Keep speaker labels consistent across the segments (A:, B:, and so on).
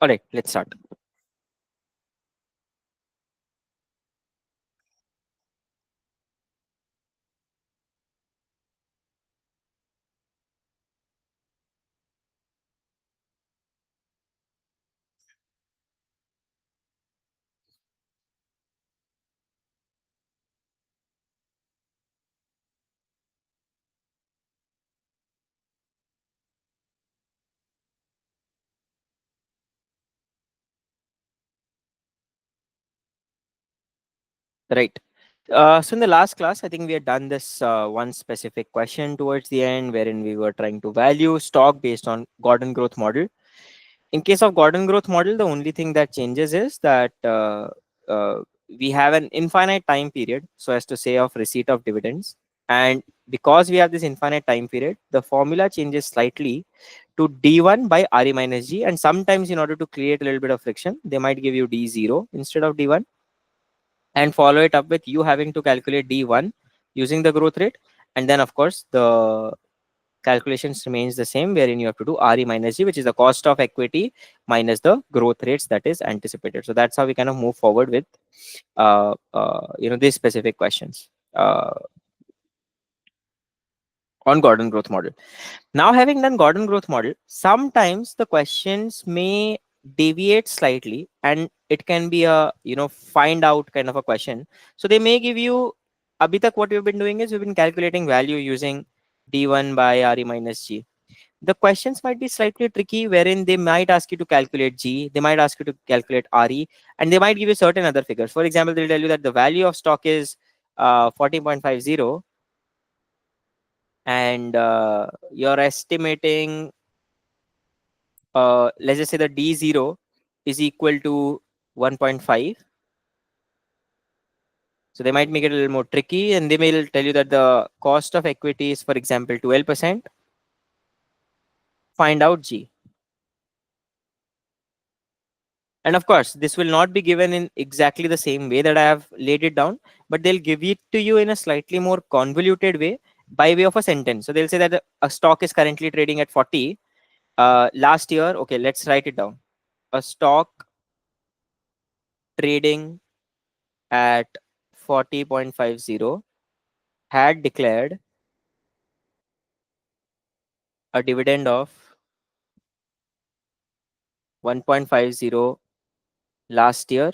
A: All right, let's start. Right. So in the last class, I think we had done this one specific question towards the end, wherein we were trying to value stock based on Gordon growth model. In case of Gordon growth model, the only thing that changes is that we have an infinite time period, so as to say, of receipt of dividends. And because we have this infinite time period, the formula changes slightly to D1 by RE minus G. And sometimes, in order to create a little bit of friction, they might give you D0 instead of D1, and follow it up with you having to calculate D1 using the growth rate. And then, of course, the calculations remains the same, wherein you have to do RE minus G, which is the cost of equity minus the growth rates that is anticipated. So that's how we kind of move forward with these specific questions on Gordon growth model. Now, having done Gordon growth model, sometimes the questions may deviate slightly, and it can be a find out kind of a question. So they may give you, abhi tak what we've been doing is we've been calculating value using D1 by RE minus G. The questions might be slightly tricky, wherein they might ask you to calculate G, they might ask you to calculate RE, and they might give you certain other figures. For example, they'll tell you that the value of stock is 40.50, and you're estimating, let's just say the D0 is equal to 1.5. So they might make it a little more tricky, and they may tell you that the cost of equity is, for example, 12%. Find out G. And of course, this will not be given in exactly the same way that I have laid it down, but they'll give it to you in a slightly more convoluted way by way of a sentence. So they'll say that a stock is currently trading at 40. Last year, okay, let's write it down. A stock trading at 40.50 had declared a dividend of 1.50 last year,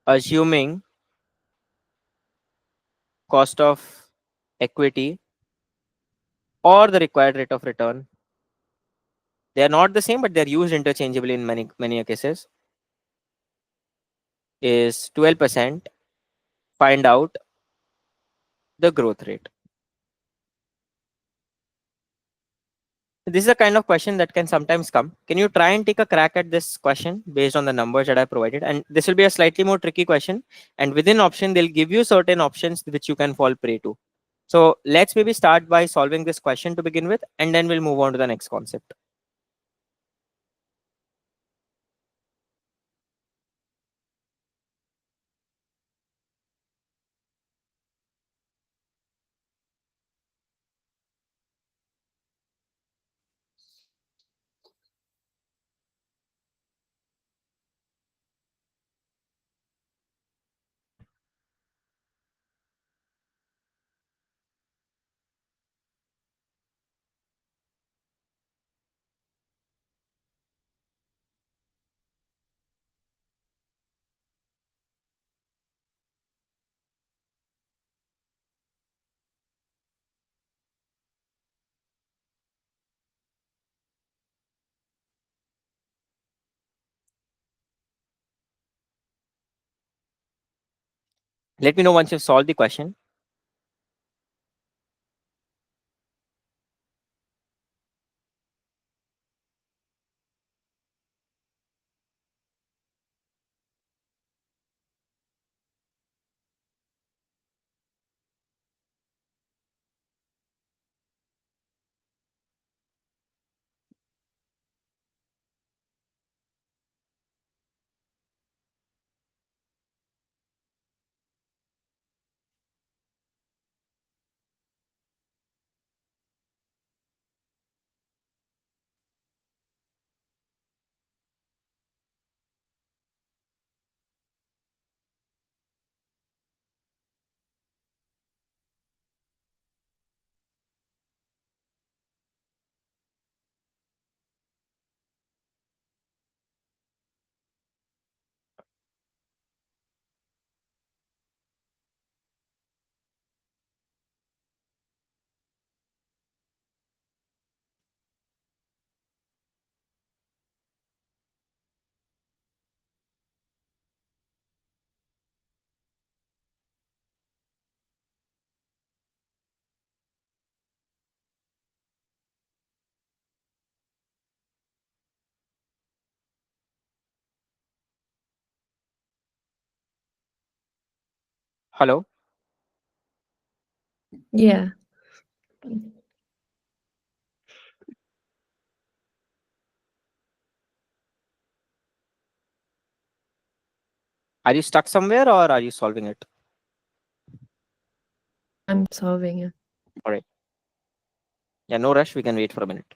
A: assuming cost of equity or the required rate of return. They are not the same, but they're used interchangeably in many cases. Is 12%. Find out the growth rate. This is a kind of question that can sometimes come. Can you try and take a crack at this question based on the numbers that I provided? And this will be a slightly more tricky question. And within option, they'll give you certain options which you can fall prey to. So let's maybe start by solving this question to begin with, and then we'll move on to the next concept. Let me know once you've solved the question. Hello.
B: Yeah.
A: Are you stuck somewhere or are you solving it?
B: I'm solving it.
A: All right. Yeah, no rush. We can wait for a minute.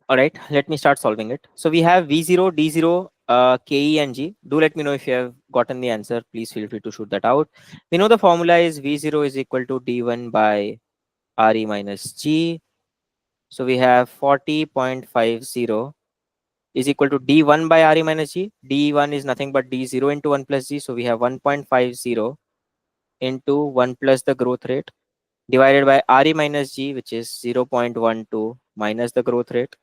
A: All right, let me start solving it. So we have V0, D0, KE and G. Do let me know if you have gotten the answer. Please feel free to shoot that out. We know the formula is V0 is equal to D1 by RE minus G. So we have 40.50 is equal to D1 by RE minus G. D1 is nothing but D0 into 1 plus G. So we have 1.50 into 1 plus the growth rate divided by RE minus G, which is 0.12 minus the growth rate.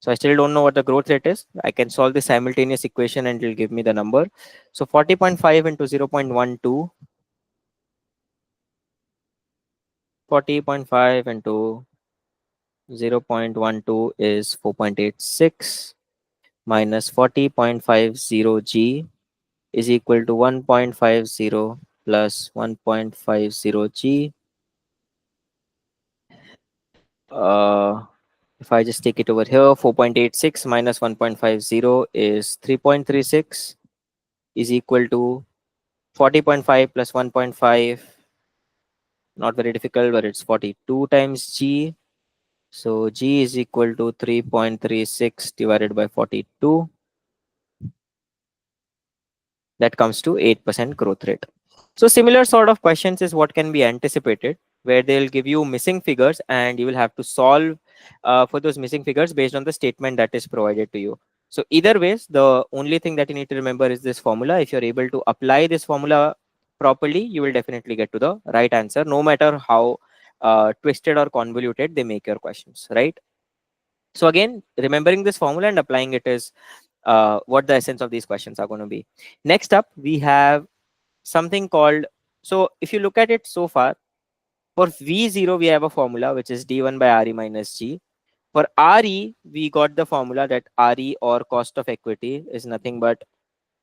A: So I still don't know what the growth rate is. I can solve the simultaneous equation and it will give me the number. So 40.5 into 0.12, 40.5 into 0.12 is 4.86 minus 40.50G is equal to 1.50 plus 1.50G. If I just take it over here, 4.86 minus 1.50 is 3.36 is equal to 40.5 plus 1.5, not very difficult, but it's 42 times G. So G is equal to 3.36 divided by 42. That comes to 8% growth rate. So similar sort of questions is what can be anticipated, where they'll give you missing figures and you will have to solve for those missing figures based on the statement that is provided to you. So either ways, the only thing that you need to remember is this formula. If you're able to apply this formula properly, you will definitely get to the right answer, no matter how twisted or convoluted they make your questions, right? So again, remembering this formula and applying it is what the essence of these questions are going to be. Next up, we have something called, so if you look at it so far, for V0, we have a formula which is D1 by RE minus G. For RE, we got the formula that RE, or cost of equity, is nothing but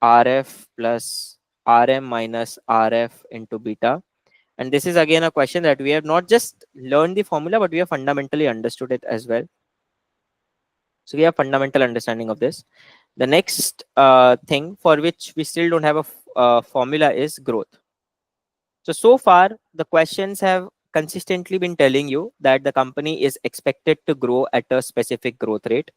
A: RF plus RM minus RF into beta. And this is again a question that we have not just learned the formula, but we have fundamentally understood it as well. So we have fundamental understanding of this. The next thing for which we still don't have a formula is growth. So far, the questions have consistently been telling you that the company is expected to grow at a specific growth rate,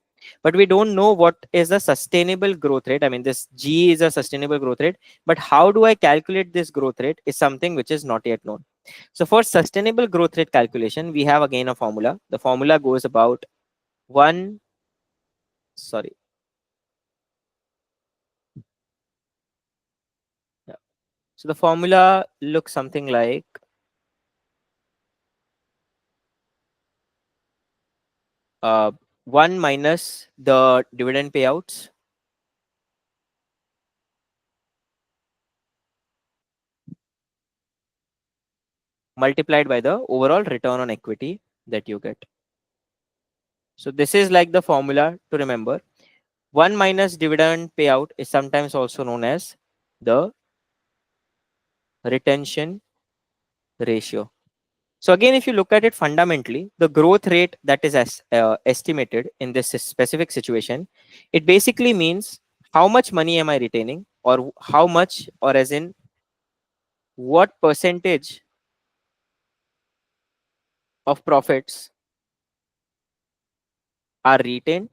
A: but we don't know what is a sustainable growth rate. I mean, this G is a sustainable growth rate, but how do I calculate this growth rate is something which is not yet known. So for sustainable growth rate calculation, we have again a formula. The formula goes about 1 Sorry. Yeah. So the formula looks something like 1 minus the dividend payouts multiplied by the overall return on equity that you get. So this is like the formula to remember. 1 minus dividend payout is sometimes also known as the retention ratio. So again, if you look at it fundamentally, the growth rate that is estimated in this specific situation, it basically means how much money am I retaining, or how much, or as in what percentage of profits are retained.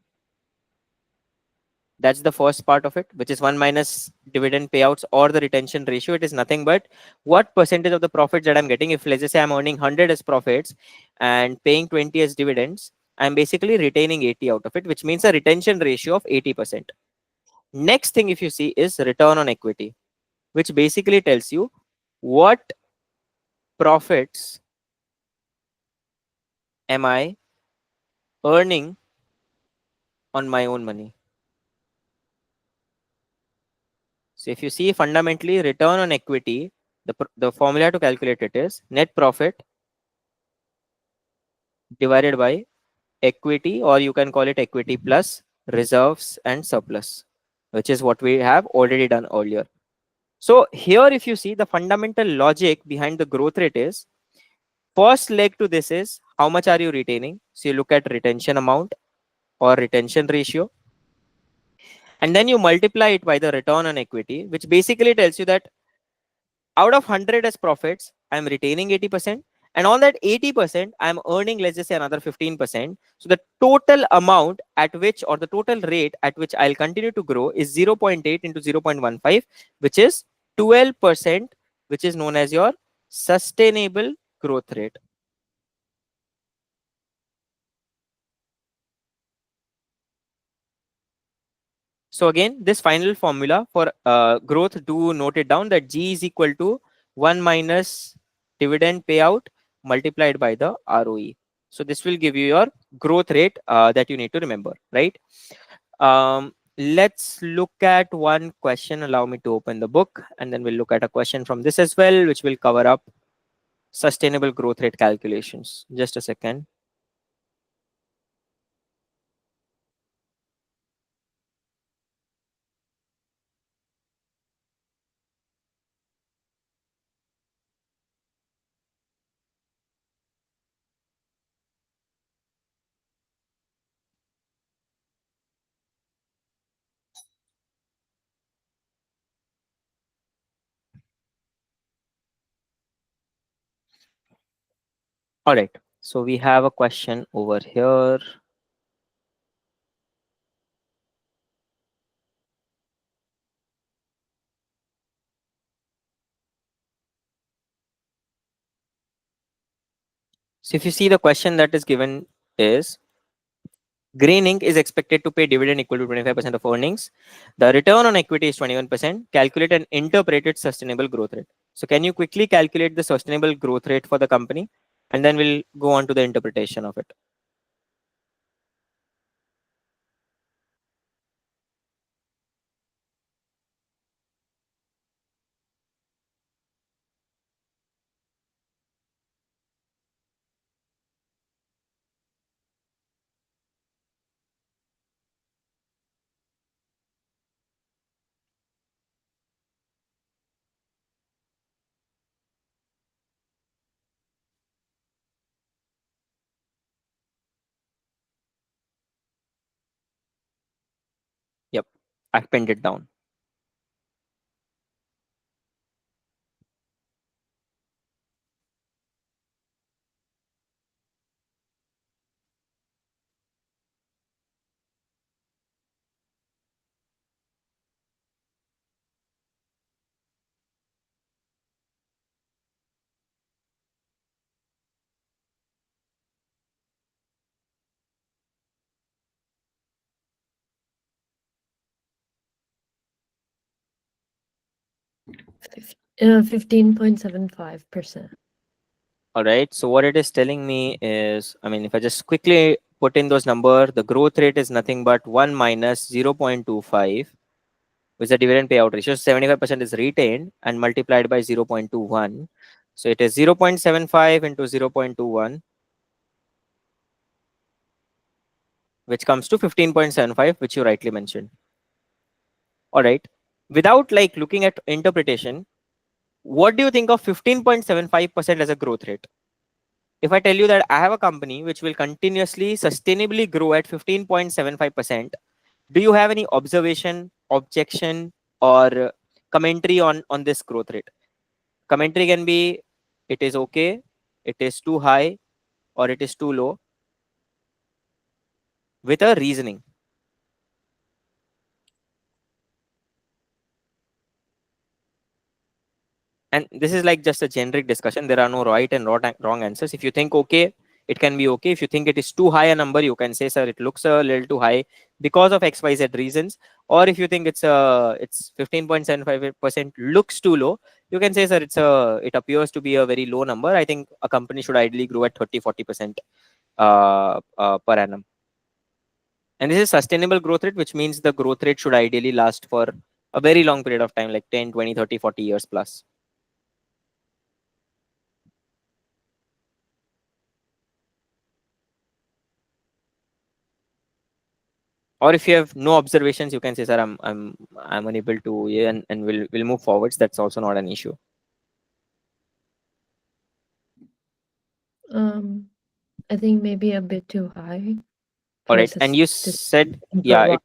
A: That's the first part of it, which is 1 minus dividend payouts or the retention ratio. It is nothing but what percentage of the profits that I'm getting. If let's just say I'm earning 100 as profits and paying 20 as dividends, I'm basically retaining 80 out of it, which means a retention ratio of 80%. Next thing, if you see, is return on equity, which basically tells you what profits am I earning on my own money. So if you see fundamentally return on equity, the formula to calculate it is net profit divided by equity, or you can call it equity plus reserves and surplus, which is what we have already done earlier. So here, if you see, the fundamental logic behind the growth rate is, first leg to this is how much are you retaining. So you look at retention amount or retention ratio, and then you multiply it by the return on equity, which basically tells you that out of 100 as profits, I'm retaining 80%. And on that 80%, I'm earning, let's just say, another 15%. So the total amount at which, or the total rate at which I'll continue to grow is 0.8 into 0.15, which is 12%, which is known as your sustainable growth rate. So again, this final formula for growth, do note it down, that G is equal to 1 minus dividend payout multiplied by the ROE. So this will give you your growth rate that you need to remember, right? Let's look at one question. Allow me to open the book, and then we'll look at a question from this as well, which will cover up sustainable growth rate calculations. Just a second. All right. So we have a question over here. So if you see, the question that is given is, Green Inc. is expected to pay dividend equal to 25% of earnings. The return on equity is 21%. Calculate an interpreted sustainable growth rate. So can you quickly calculate the sustainable growth rate for the company? And then we'll go on to the interpretation of it. Yep, I've pinned it down.
B: 15.75%.
A: All right. So what it is telling me is, I mean, if I just quickly put in those numbers, the growth rate is nothing but 1 minus 0.25, which is the dividend payout ratio. 75% is retained and multiplied by 0.21. So it is 0.75 into 0.21, which comes to 15.75, which you rightly mentioned. All right. Without like looking at interpretation, what do you think of 15.75% as a growth rate? If I tell you that I have a company which will continuously, sustainably grow at 15.75%, do you have any observation, objection, or commentary on this growth rate? Commentary can be it is okay, it is too high, or it is too low, with a reasoning. And this is like just a generic discussion. There are no right and wrong answers. If you think okay, it can be okay. If you think it is too high a number, you can say, sir, it looks a little too high because of XYZ reasons. Or if you think it's 15.75% looks too low, you can say, sir, it appears to be a very low number. I think a company should ideally grow at 30-40% per annum. And this is sustainable growth rate, which means the growth rate should ideally last for a very long period of time, like 10, 20, 30, 40 years plus. Or if you have no observations, you can say, sir, I'm unable to, yeah, and we'll move forwards. That's also not an issue.
B: Um, I think maybe a bit too high
A: All
B: for
A: right. And you
B: to
A: said,
B: for
A: yeah,
B: a while.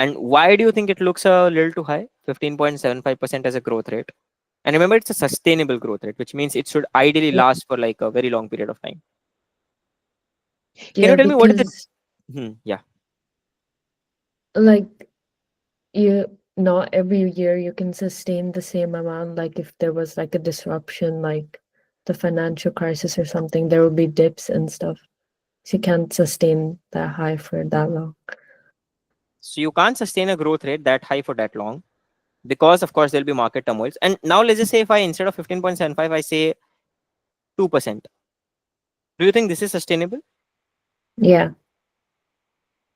A: and why do you think it looks a little too high? 15.75% as a growth rate. And remember, it's a sustainable growth rate, which means it should ideally
B: Yeah,
A: last for like a very long period of time. Can
B: yeah,
A: you tell me what is it?
B: because
A: Yeah.
B: like you not every year you can sustain the same amount. Like if there was like a disruption, like the financial crisis or something, there will be dips and stuff. So you can't sustain that high for that long.
A: So you can't sustain a growth rate that high for that long because, of course, there'll be market turmoils. And now let's just say if I, instead of 15.75, I say 2%. Do you think this is sustainable?
B: Yeah,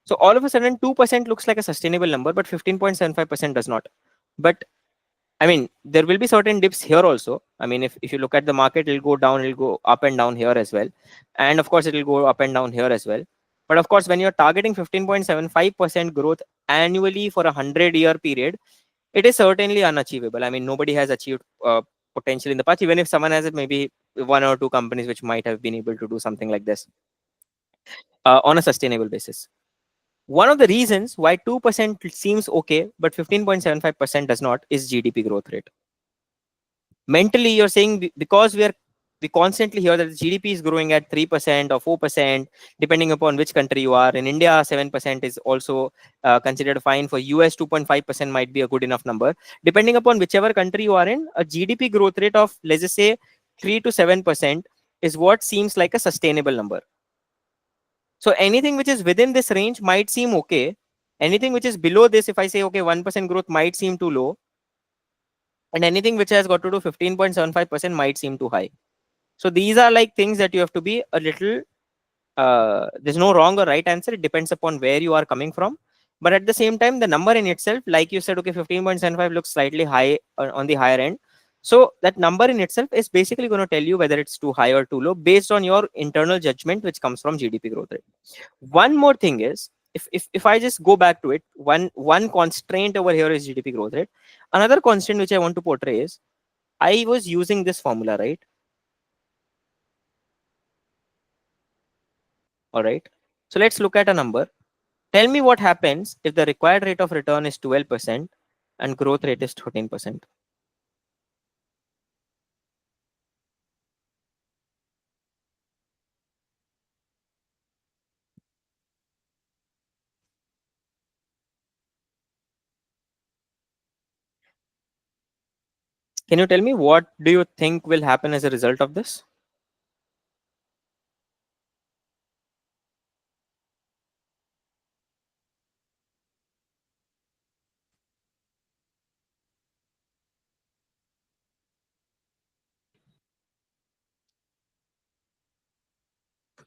A: So all of a sudden, 2% looks like a sustainable number, but 15.75% does not. But I mean, there will be certain dips here also. I mean, if you look at the market, it'll go down, it'll go up and down here as well. And of course, it'll go up and down here as well. But of course, when you're targeting 15.75% growth annually for a 100-year period, it is certainly unachievable. I mean, nobody has achieved potential in the past. Even if someone has it, maybe one or two companies which might have been able to do something like this on a sustainable basis. One of the reasons why 2% seems okay, but 15.75% does not is GDP growth rate. Mentally, you're saying because we constantly hear that the GDP is growing at 3% or 4%, depending upon which country you are. In India, 7% is also considered fine. For US, 2.5% might be a good enough number. Depending upon whichever country you are in, a GDP growth rate of, let's just say, 3 to 7% is what seems like a sustainable number. So anything which is within this range might seem okay. Anything which is below this, if I say, okay, 1% growth might seem too low. And anything which has got to do 15.75% might seem too high. So these are like things that you have to be a little, there's no wrong or right answer. It depends upon where you are coming from. But at the same time, the number in itself, like you said, okay, 15.75 looks slightly high on the higher end. So that number in itself is basically going to tell you whether it's too high or too low based on your internal judgment, which comes from GDP growth rate. One more thing is, if I just go back to it, one constraint over here is GDP growth rate. Another constraint which I want to portray is, I was using this formula, right? All right. So let's look at a number. Tell me what happens if the required rate of return is 12% and growth rate is 13%. Can you tell me what do you think will happen as a result of this?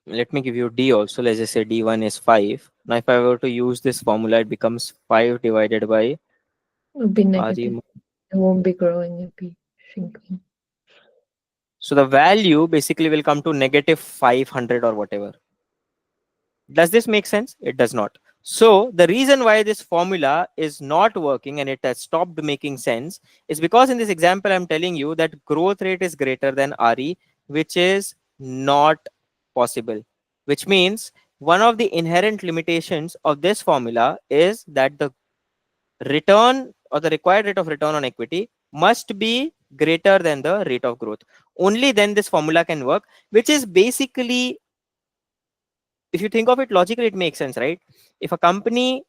A: Let me give you D also. Let's just say D1 is 5. Now, if I were to use this formula, it becomes 5 divided by
B: It'll be
A: RE.
B: negative. It won't be growing, it'll be shrinking.
A: So the value basically will come to negative 500 or whatever. Does this make sense? It does not. So the reason why this formula is not working and it has stopped making sense is because in this example, I'm telling you that growth rate is greater than RE, which is not possible. Which means one of the inherent limitations of this formula is that the return or the required rate of return on equity must be greater than the rate of growth. Only then this formula can work, which is basically, if you think of it logically, it makes sense, right? If a company,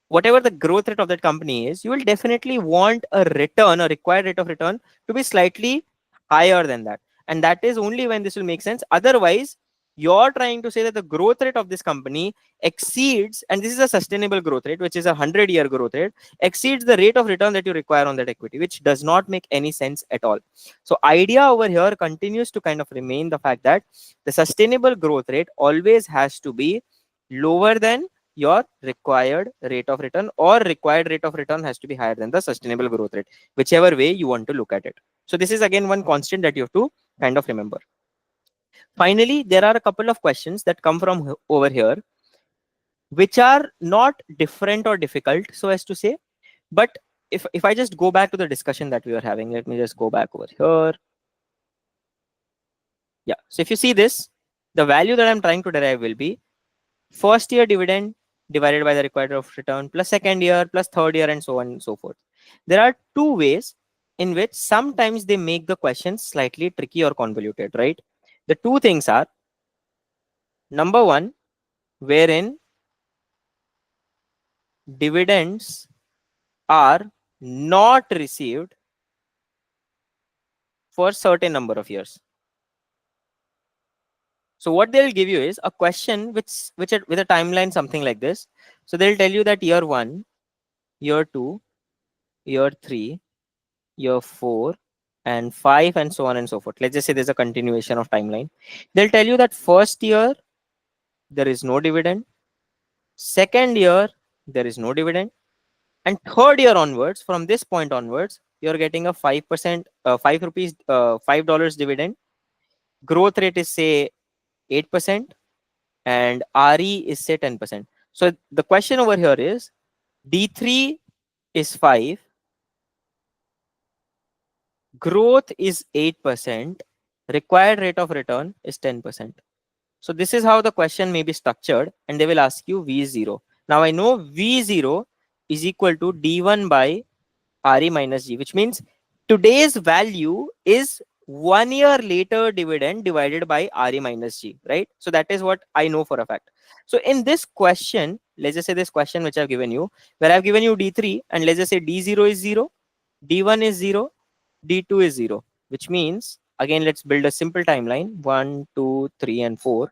A: whatever the growth rate of that company is, you will definitely want a return, a required rate of return to be slightly higher than that. And that is only when this will make sense. Otherwise, you're trying to say that the growth rate of this company exceeds, and this is a sustainable growth rate, which is a 100-year growth rate, exceeds the rate of return that you require on that equity, which does not make any sense at all. So idea over here continues to kind of remain the fact that the sustainable growth rate always has to be lower than your required rate of return, or required rate of return has to be higher than the sustainable growth rate, whichever way you want to look at it. So this is again one constant that you have to kind of remember. Finally, there are a couple of questions that come from over here, which are not different or difficult, so as to say. But if I just go back to the discussion that we were having, let me just go back over here. Yeah. So if you see this, the value that I'm trying to derive will be first year dividend divided by the required rate of return plus second year plus third year, and so on and so forth. There are two ways in which sometimes they make the question slightly tricky or convoluted, right? The two things are, number one, wherein dividends are not received for certain number of years. So what they'll give you is a question with a timeline something like this. So they'll tell you that year 1, year 2, year 3, year 4 and 5, and so on and so forth. Let's just say there's a continuation of timeline. They'll tell you that first year there is no dividend, second year there is no dividend, and third year onwards, from this point onwards, you're getting a 5%, 5 rupees, $5 dividend. Growth rate is say 8%, and RE is say 10%. So the question over here is, D3 is 5, growth is 8%, required rate of return is 10%. So this is how the question may be structured, and they will ask you V0. Now I know V0 is equal to D1 by RE minus G, which means today's value is 1 year later dividend divided by RE minus G, right? So that is what I know for a fact. So in this question, let's just say this question which I've given you, where I've given you D3, and let's just say D0 is 0, D1 is 0, D2 is 0, which means, again, let's build a simple timeline, 1, 2, 3, and 4.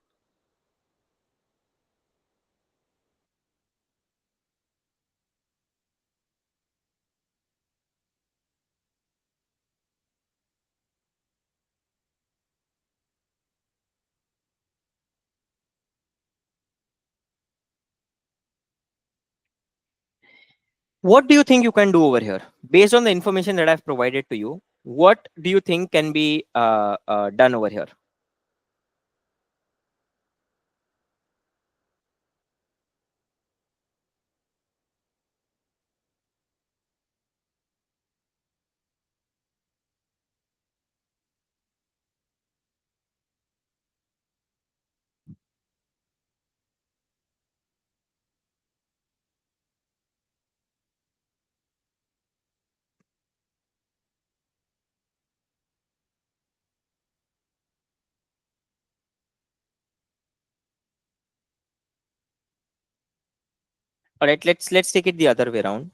A: What do you think you can do over here? Based on the information that I've provided to you, what do you think can be done over here? All right, let's take it the other way around.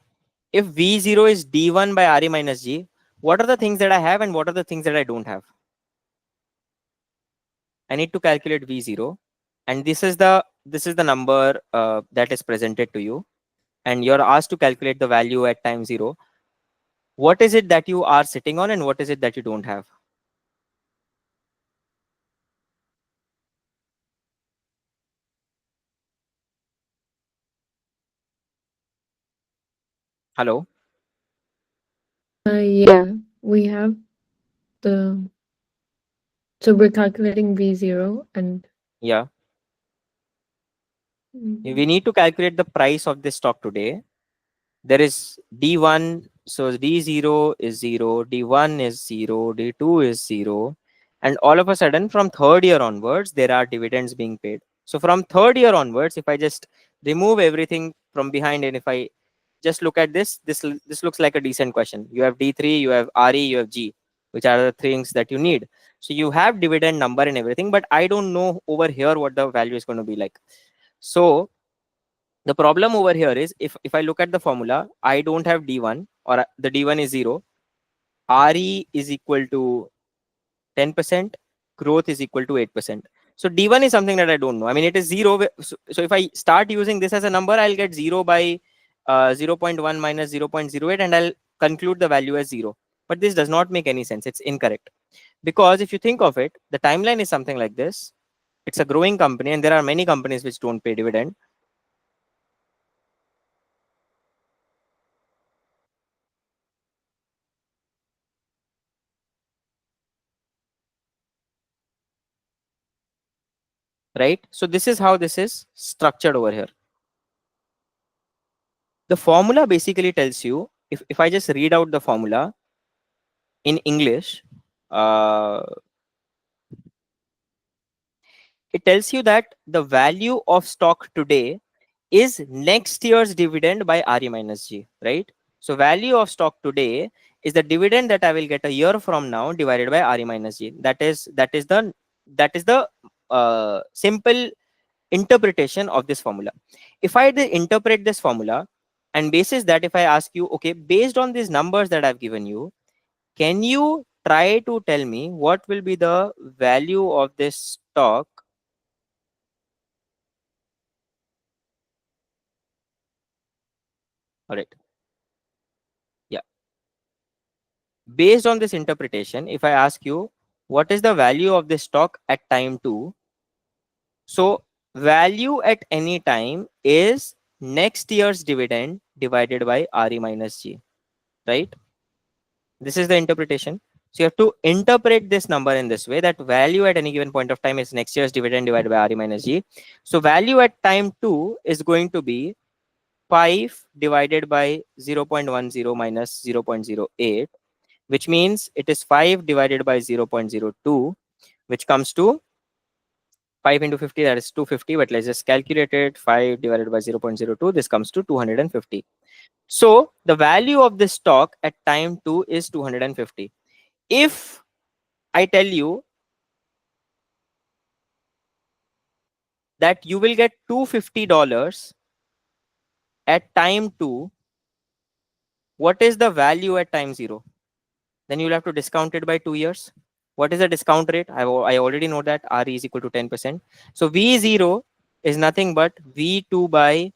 A: If V0 is D1 by RE minus G, what are the things that I have and what are the things that I don't have? I need to calculate V0, and this is the number that is presented to you, and you're asked to calculate the value at time 0. What is it that you are sitting on and what is it that you don't have? Hello.
B: Yeah, we have the so we're calculating V0 and
A: Yeah, we
B: mm,
A: need to calculate the price of this stock today. There is D1, so D0 is 0, D1 is 0, D2 is 0, and all of a sudden from third year onwards there are dividends being paid. So from third year onwards, if I just remove everything from behind and if I just look at this looks like a decent question. You have D3, you have RE, you have G, which are the things that you need. So you have dividend number and everything, but I don't know over here what the value is going to be like. So the problem over here is if I look at the formula, I don't have D1 or the D1 is 0. RE is equal to 10%. Growth is equal to 8%. So D1 is something that I don't know. I mean, it is 0. So if I start using this as a number, I'll get 0 by 0.1 minus 0.08 and I'll conclude the value as 0. But this does not make any sense. It's incorrect. Because if you think of it, the timeline is something like this. It's a growing company and there are many companies which don't pay dividend. Right? So this is how this is structured over here. The formula basically tells you, if I just read out the formula in English, uh, it tells you that the value of stock today is next year's dividend by RE minus G, right? So value of stock today is the dividend that I will get a year from now divided by RE minus G. That is the simple interpretation of this formula. If I interpret this formula and basis that, if I ask you, okay, based on these numbers that I've given you, can you try to tell me what will be the value of this stock? All right. Yeah. Based on this interpretation, if I ask you what is the value of this stock at time 2, so value at any time is next year's dividend divided by RE minus G, right? This is the interpretation. So you have to interpret this number in this way, that value at any given point of time is next year's dividend divided by RE minus G. So value at time 2 is going to be 5 divided by 0.10 minus 0.08, which means it is 5 divided by 0.02, which comes to 5 into 50, that is 250. But let's just calculate it. 5 divided by 0.02, this comes to 250. So the value of this stock at time 2 is 250. If I tell you that you will get $250 at time 2, what is the value at time 0? Then you'll have to discount it by 2 years. What is the discount rate? I already know that RE is equal to 10%. So V0 is nothing but V2 by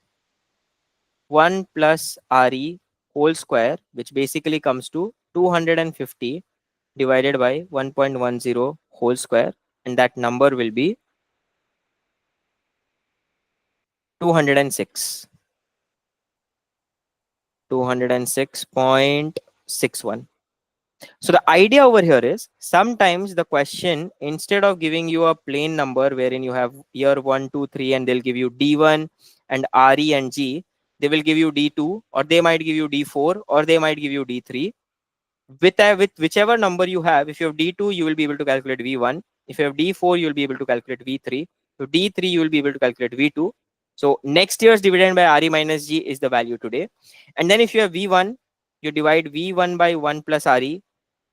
A: 1 plus RE whole square, which basically comes to 250 divided by 1.10 whole square. And that number will be 206. 206.61. So the idea over here is, sometimes the question, instead of giving you a plain number wherein you have year 1, 2, 3, and they'll give you D1 and RE and G, they will give you D2, or they might give you D4, or they might give you D3. With whichever number you have, if you have D2, you will be able to calculate V1. If you have D4, you will be able to calculate V3. So D3, you will be able to calculate V2. So next year's dividend by RE minus G is the value today. And then if you have V1, you divide V1 by 1 plus RE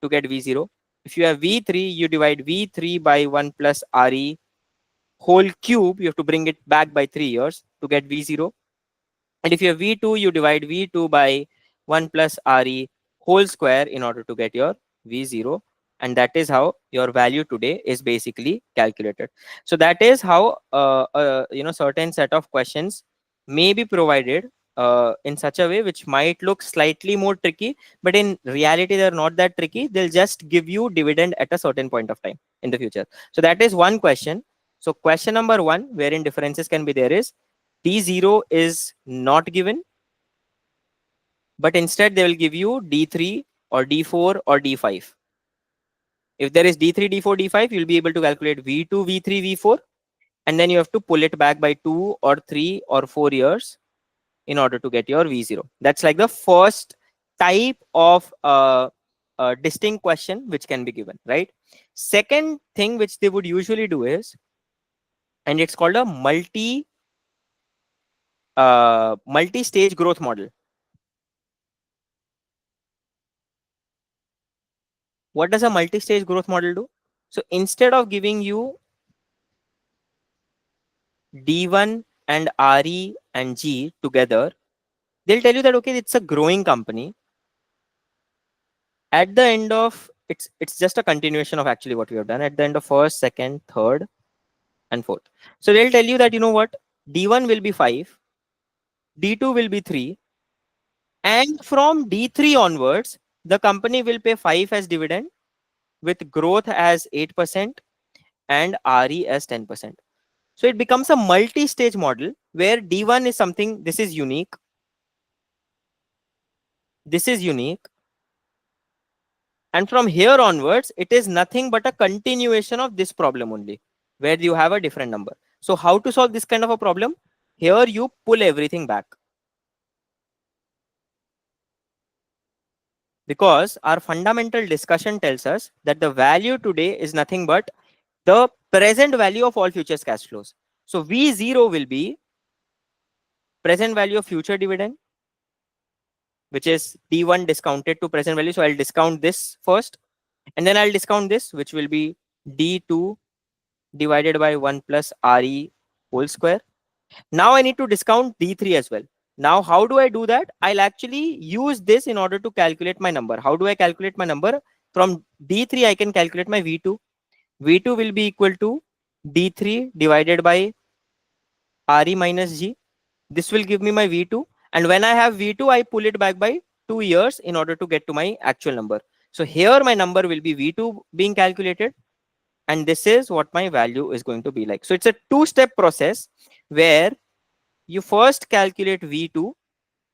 A: to get V0. If you have V3, you divide V3 by 1 plus RE whole cube. You have to bring it back by 3 years to get V0. And if you have V2, you divide V2 by 1 plus RE whole square in order to get your V0. And that is how your value today is basically calculated. So that is how certain set of questions may be provided in such a way which might look slightly more tricky, but in reality they're not that tricky. They'll just give you dividend at a certain point of time in the future. So that is one question. So question number 1, wherein differences can be there, is D0 is not given. but instead they will give you D3 or D4 or D5. If there is D3, D4, D5, you'll be able to calculate V2, V3, V4, and then you have to pull it back by 2 or 3 or 4 years in order to get your V0. That's like the first type of distinct question which can be given, right? Second thing which they would usually do is, and it's called a multi-stage growth model. What does a multi-stage growth model do? So instead of giving you D1 and RE and G together, they'll tell you that, okay, it's a growing company. At the end of it's just a continuation of actually what we have done at the end of first, second, third, and fourth. So they'll tell you that, you know what, D1 will be 5, D2 will be 3, and from D3 onwards, the company will pay 5 as dividend with growth as 8% and RE as 10%. So it becomes a multi-stage model where D1 is something, this is unique, this is unique, and from here onwards, it is nothing but a continuation of this problem only, where you have a different number. So how to solve this kind of a problem? Here you pull everything back. Because our fundamental discussion tells us that the value today is nothing but the present value of all futures cash flows. So V0 will be present value of future dividend, which is D1 discounted to present value. So I'll discount this first, and then I'll discount this, which will be D2 divided by 1 plus RE whole square. Now I need to discount D3 as well. Now, how do I do that? I'll actually use this in order to calculate my number. How do I calculate my number? From D3, I can calculate my V2. V2 will be equal to D3 divided by RE minus G. This will give me my V2. And when I have V2, I pull it back by 2 years in order to get to my actual number. So here my number will be V2 being calculated. And this is what my value is going to be like. So it's a two-step process where you first calculate V2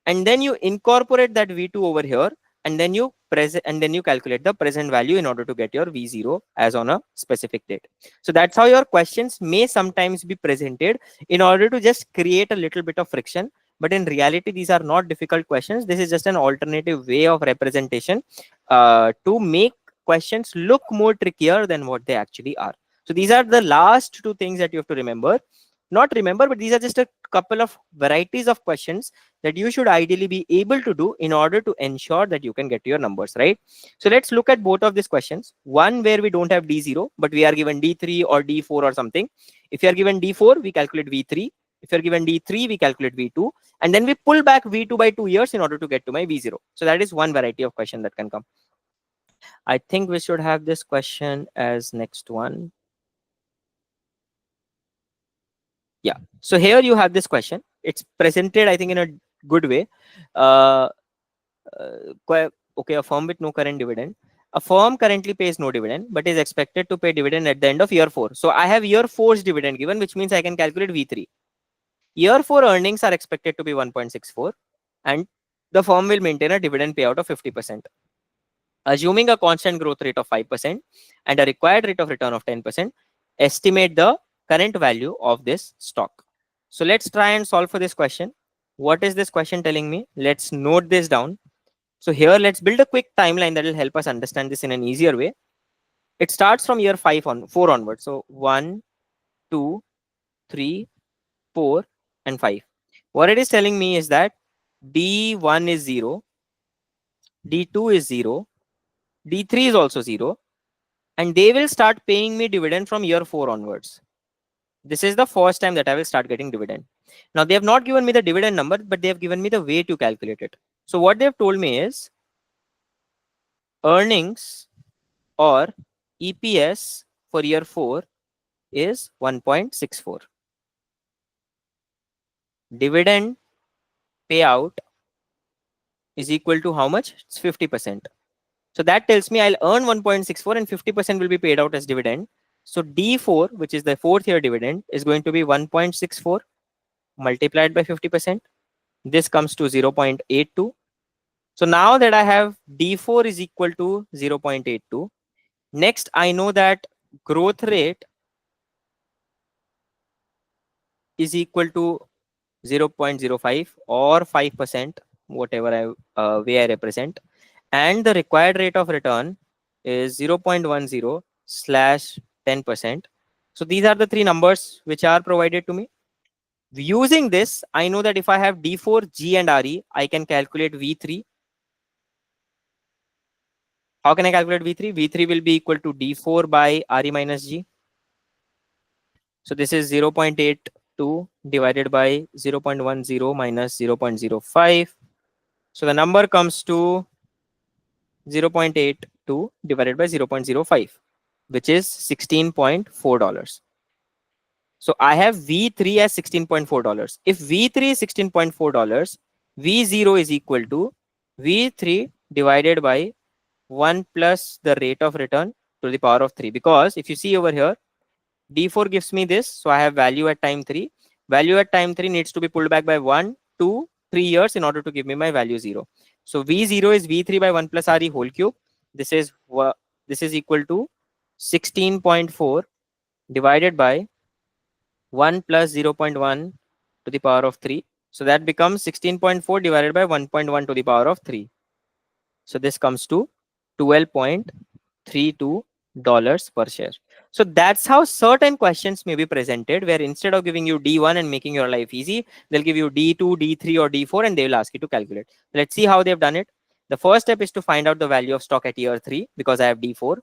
A: and then you incorporate that V2 over here, and then you calculate the present value in order to get your V0 as on a specific date. So that's how your questions may sometimes be presented in order to just create a little bit of friction. But in reality, these are not difficult questions. This is just an alternative way of representation to make questions look more trickier than what they actually are. So these are the last two things that you have to remember. Not remember, but these are just a couple of varieties of questions that you should ideally be able to do in order to ensure that you can get your numbers, right? So let's look at both of these questions. One where we don't have D0, but we are given D3 or D4 or something. If you are given D4, we calculate V3. If you're given D3, we calculate V2. And then we pull back V2 by 2 years in order to get to my V0. So that is one variety of question that can come. I think we should have this question as next one. Yeah. So here you have this question. It's presented, I think, in a good way. Uh, okay, a firm with no current dividend. A firm currently pays no dividend, but is expected to pay dividend at the end of year 4. So I have year 4's dividend given, which means I can calculate V3. Year 4 earnings are expected to be 1.64, and the firm will maintain a dividend payout of 50%. Assuming a constant growth rate of 5% and a required rate of return of 10%, estimate the current value of this stock. So let's try and solve for this question. What is this question telling me? Let's note this down. So here, let's build a quick timeline that will help us understand this in an easier way. It starts from year 4 onwards. So 1, 2, 3, 4, and 5. What it is telling me is that D1 is 0, D2 is 0, D3 is also 0, and they will start paying me dividend from year 4 onwards. This is the first time that I will start getting dividend. Now, they have not given me the dividend number, but they have given me the way to calculate it. So what they have told me is earnings or EPS for year 4 is 1.64. Dividend payout is equal to how much? It's 50%. So that tells me I'll earn 1.64 and 50% will be paid out as dividend. So D4, which is the 4th year dividend, is going to be 1.64 multiplied by 50%. This comes to 0.82. So now that I have D4 is equal to 0.82, next I know that growth rate is equal to 0.05 or 5%, whatever way I represent, and the required rate of return is 0.10 slash 10%. So these are the three numbers which are provided to me. Using this, I know that if I have D4, G and RE, I can calculate V3. How can I calculate V3? V3 will be equal to D4 by RE minus G. So this is 0.82 divided by 0.10 minus 0.05. So the number comes to 0.82 divided by 0.05, which is $16.4. So I have V3 as $16.4. If V3 is $16.4, V0 is equal to V3 divided by 1 plus the rate of return to the power of 3. Because if you see over here, D4 gives me this. So I have value at time 3. Value at time 3 needs to be pulled back by 1, 2, 3 years in order to give me my value 0. So V0 is V3 by 1 plus RE whole cube. This is equal to 16.4 divided by 1 plus 0.1 to the power of 3. So that becomes 16.4 divided by 1.1 to the power of 3. So this comes to $12.32 per share. So that's how certain questions may be presented, where instead of giving you D1 and making your life easy, they'll give you D2, D3 or D4 and they will ask you to calculate. Let's see how they've done it. The first step is to find out the value of stock at year 3 because I have D4.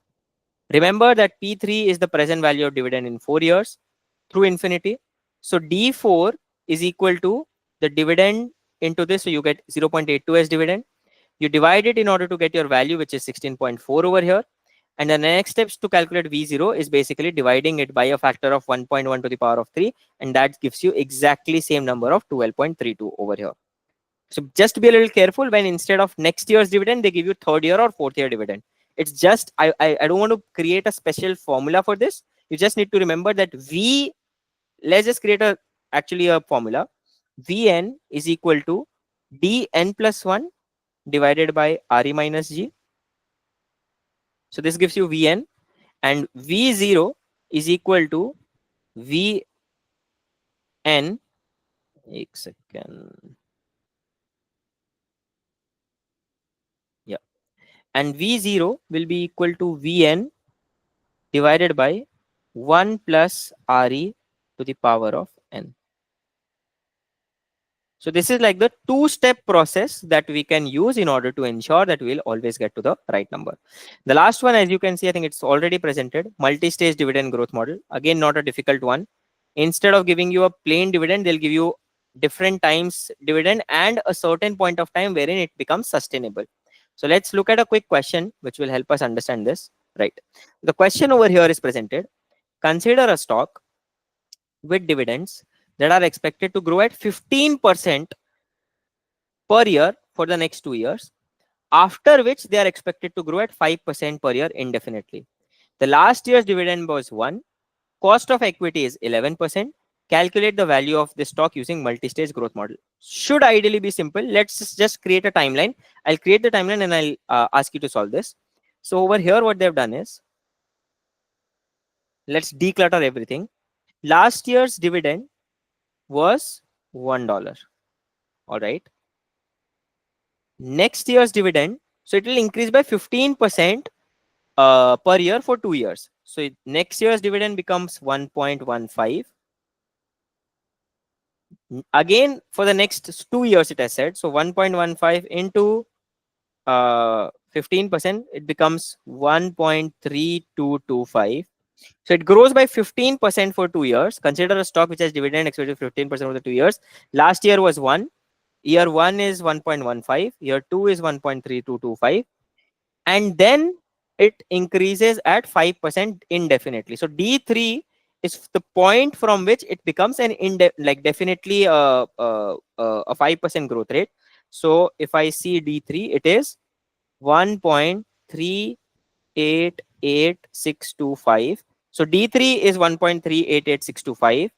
A: Remember that P3 is the present value of dividend in 4 years through infinity. So D4 is equal to the dividend into this. So you get 0.82 as dividend. You divide it in order to get your value, which is 16.4 over here. And the next steps to calculate V0 is basically dividing it by a factor of 1.1 to the power of 3. And that gives you exactly same number of 12.32 over here. So just be a little careful when instead of next year's dividend, they give you third year or fourth year dividend. It's just, I don't want to create a special formula for this. You just need to remember that let's just create actually a formula. Vn is equal to dn plus 1 divided by Re minus G. So this gives you Vn, and V0 is equal to Vn. एक second. Yeah. And V0 will be equal to Vn divided by 1 plus Re to the power of n. So this is like the two-step process that we can use in order to ensure that we'll always get to the right number. The last one, as you can see, I think it's already presented, multi-stage dividend growth model. Again, not a difficult one. Instead of giving you a plain dividend, they'll give you different times dividend and a certain point of time wherein it becomes sustainable. So let's look at a quick question which will help us understand this. Right. The question over here is presented. Consider a stock with dividends that are expected to grow at 15% per year for the next 2 years, after which they are expected to grow at 5% per year indefinitely. The last year's dividend was 1. Cost of equity is 11%. Calculate the value of the stock using multi-stage growth model. Should ideally be simple. Let's just create a timeline. I'll create the timeline and I'll ask you to solve this. So over here, what they've done is, let's declutter everything. Last year's dividend was $1. All right. Next year's dividend, so it will increase by 15% per year for 2 years. So next year's dividend becomes 1.15. Again, for the next 2 years, it has said. So 1.15 into 15%, it becomes 1.3225. So it grows by 15% for 2 years. Consider a stock which has dividend expected 15% for the 2 years. Last year was 1. Year 1 is 1.15. Year 2 is 1.3225. And then it increases at 5% indefinitely. So D3 is the point from which it becomes an definitely a 5% growth rate. So if I see D3, it is 1.388625. So D3 is 1.388625.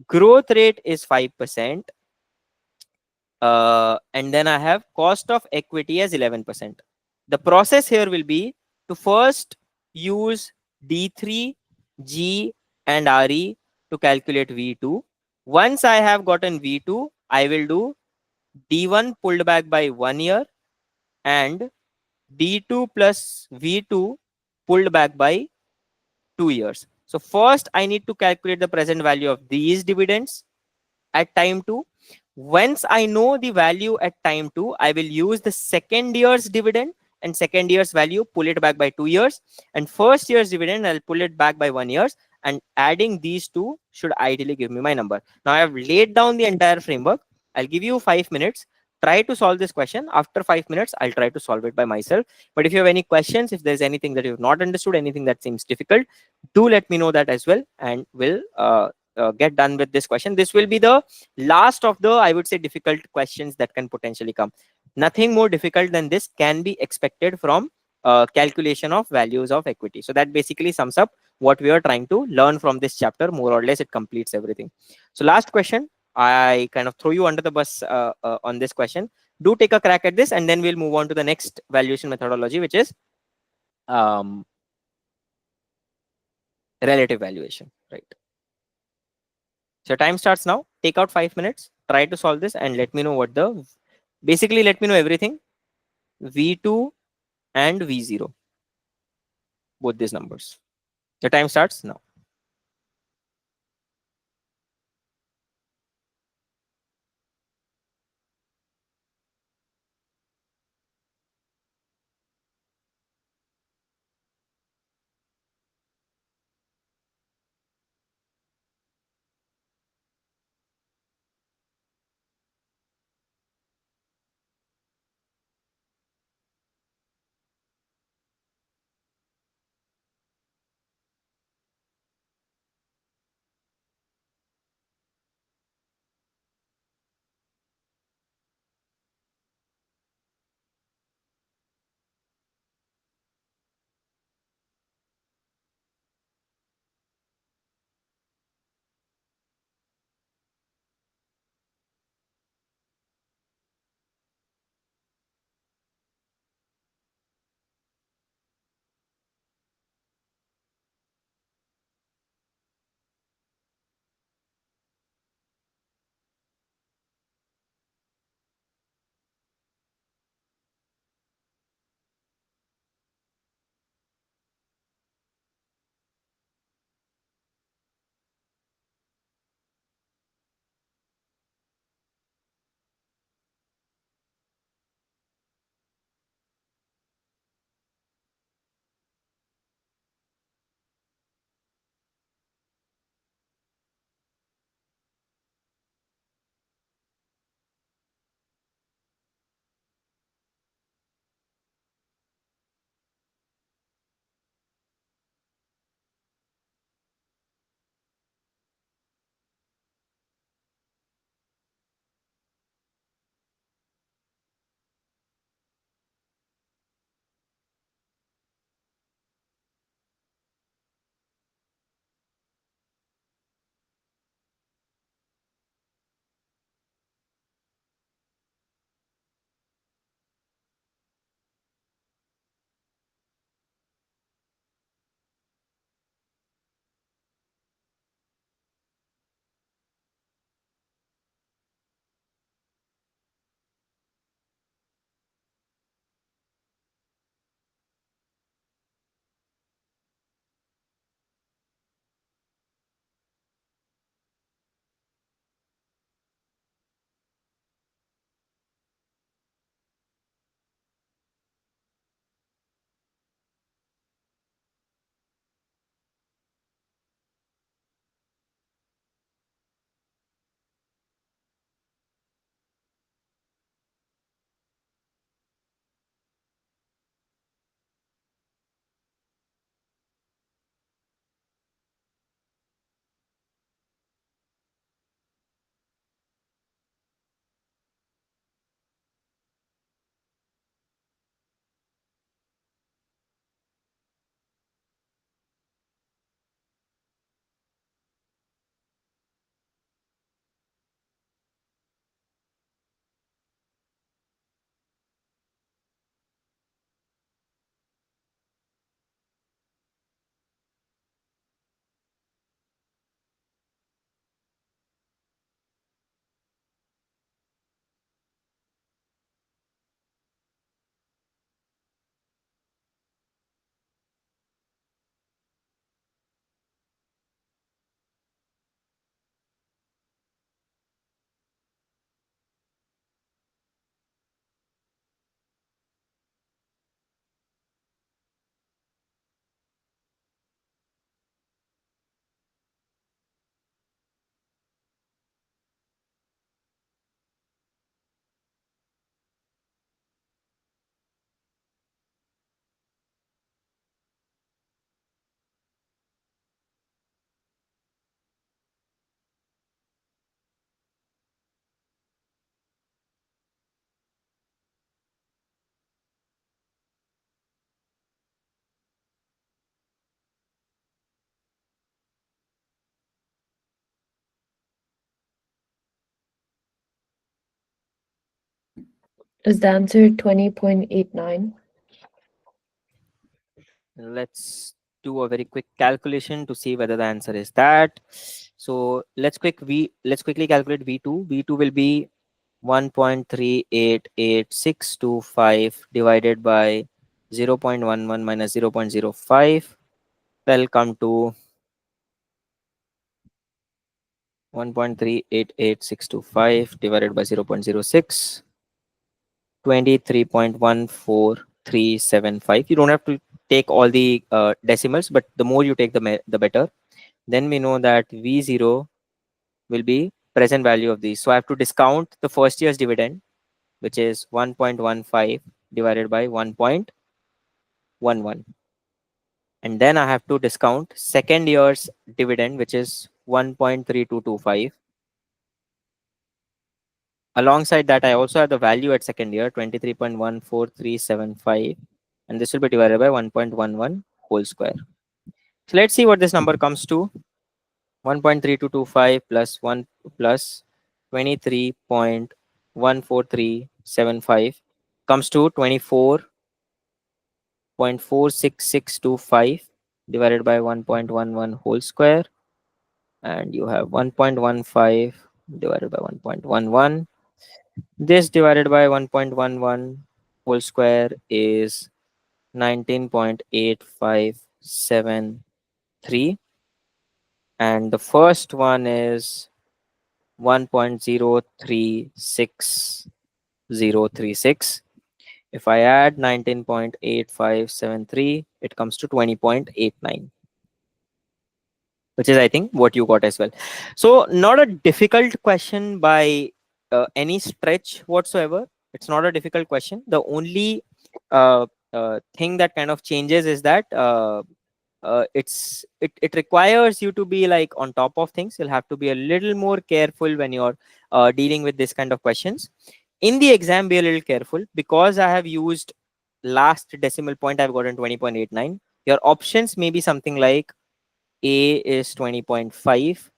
A: Growth rate is 5%. And then I have cost of equity as 11%. The process here will be to first use D3, G, and RE to calculate V2. Once I have gotten V2, I will do D1 pulled back by 1 year and D2 plus V2 pulled back by 2 years. So first I need to calculate the present value of these dividends at time 2. Once I know the value at time 2, I will use the second year's dividend and second year's value, pull it back by 2 years, and first year's dividend, I'll pull it back by 1 year, and adding these two should ideally give me my number. Now I have laid down the entire framework. I'll give you 5 minutes. Try to solve this question. After 5 minutes, I'll try to solve it by myself. But if you have any questions, if there's anything that you've not understood, anything that seems difficult, do let me know that as well, and we'll get done with this question. This will be the last of the, I would say, difficult questions that can potentially come. Nothing more difficult than this can be expected from calculation of values of equity. So that basically sums up what we are trying to learn from this chapter. More or less, it completes everything. So last question, I kind of throw you under the bus on this question. Do take a crack at this, and then we'll move on to the next valuation methodology, which is um, relative valuation, right? So time starts now. Take out 5 minutes. Try to solve this and let me know what the, basically let me know everything. V2 and V0, both these numbers. The time starts now.
B: Is the answer 20.89?
A: Let's do a very quick calculation to see whether the answer is that. So let's quickly calculate V2. V2 will be 1.388625 divided by 0.11 minus 0.05. That'll come to 1.388625 divided by 0.06. 23.14375. You don't have to take all the decimals, but the more you take, the better. Then we know that V0 will be present value of these. So I have to discount the first year's dividend, which is 1.15 divided by 1.11. And then I have to discount second year's dividend, which is 1.3225. Alongside that, I also have the value at second year, 23.14375. And this will be divided by 1.11 whole square. So let's see what this number comes to. 1.3225 plus 1 plus 23.14375 comes to 24.46625 divided by 1.11 whole square, and you have 1.15 divided by 1.11. This divided by 1.11 whole square is 19.8573, and the first one is 1.036036. If I add 19.8573, it comes to 20.89, which is, I think, what you got as well. So not a difficult question by any stretch whatsoever. It's not a difficult question. The only thing that kind of changes is that it requires you to be like on top of things. You'll have to be a little more careful when you're dealing with this kind of questions. In the exam, be a little careful, because I have used last decimal point. I've gotten 20.89. Your options may be something like A is 20.5,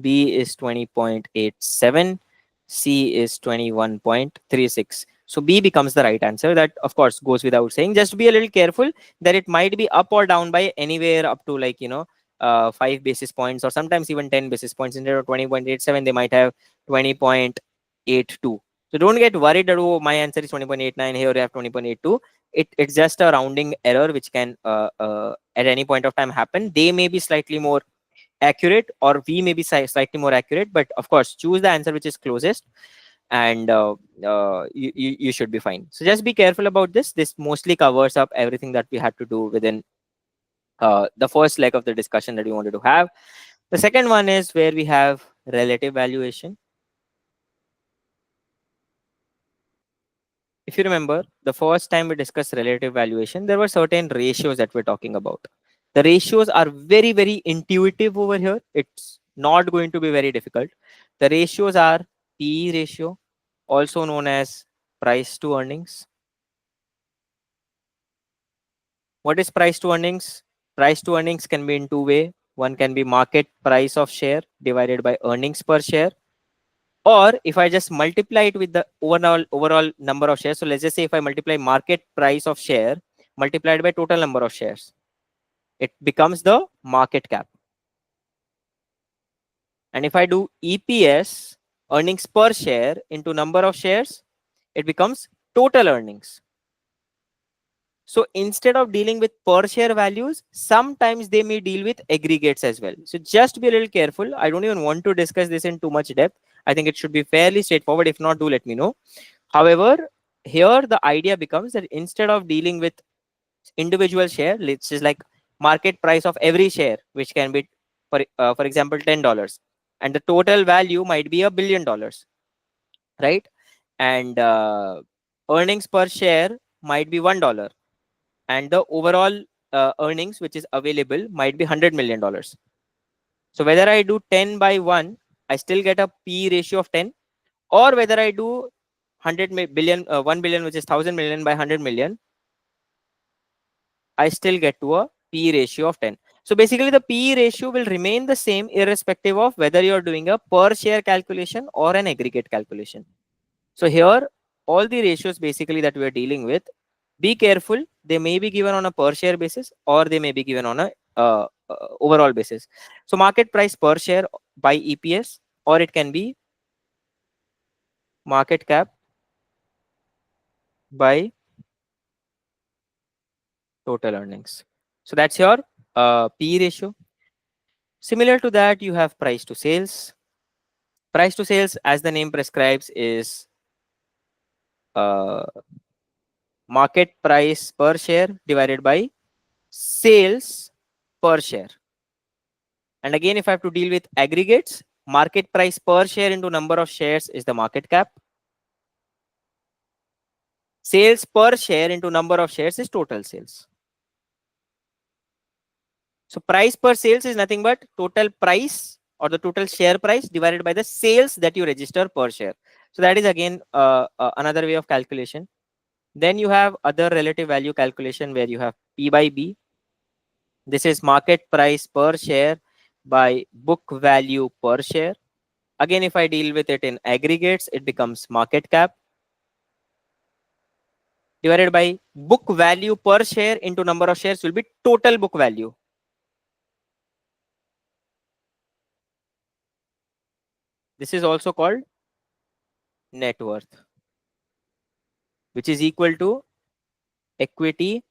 A: B is 20.87, C is 21.36. So B becomes the right answer. That, of course, goes without saying. Just be a little careful that it might be up or down by anywhere up to, like, 5 basis points, or sometimes even 10 basis points. Instead of 20.87, they might have 20.82. So don't get worried that, oh, my answer is 20.89, here you have 20.82. It's just a rounding error which can at any point of time happen. They may be slightly more accurate, or we may be slightly more accurate, but of course choose the answer which is closest, and you should be fine. So just be careful about this mostly covers up everything that we had to do within the first leg of the discussion that we wanted to have. The second one is where we have relative valuation. If you remember, the first time we discussed relative valuation, there were certain ratios that we're talking about. The ratios are very, very intuitive over here. It's not going to be very difficult. The ratios are PE ratio, also known as price to earnings. What is price to earnings? Price to earnings can be in two ways. One can be market price of share divided by earnings per share. Or if I just multiply it with the overall number of shares. So let's just say if I multiply market price of share multiplied by total number of shares, it becomes the market cap. And if I do EPS, earnings per share, into number of shares, it becomes total earnings. So instead of dealing with per share values, sometimes they may deal with aggregates as well. So just be a little careful. I don't even want to discuss this in too much depth. I think it should be fairly straightforward. If not, do let me know. However, here the idea becomes that instead of dealing with individual share, let's just like market price of every share, which can be, for example, $10, and the total value might be $1 billion, right? And earnings per share might be $1, and the overall earnings which is available might be $100 million. So whether I do 10 by 1, I still get a P ratio of 10, or whether I do 1 billion, which is 1000 million by 100 million, I still get to a P ratio of 10. So basically the P ratio will remain the same irrespective of whether you're doing a per share calculation or an aggregate calculation. So here all the ratios basically that we are dealing with, be careful. They may be given on a per share basis, or they may be given on a overall basis. So market price per share by EPS, or it can be market cap by total earnings. So that's your P ratio. Similar to that, you have price to sales. Price to sales, as the name prescribes, is uh, market price per share divided by sales per share. And again, if I have to deal with aggregates, market price per share into number of shares is the market cap. Sales per share into number of shares is total sales. So price per sales is nothing but total price or the total share price divided by the sales that you register per share. So that is again another way of calculation. Then you have other relative value calculation where you have P by B. This is market price per share by book value per share. Again, if I deal with it in aggregates, it becomes market cap divided by book value per share into number of shares will be total book value. This is also called net worth, which is equal to equity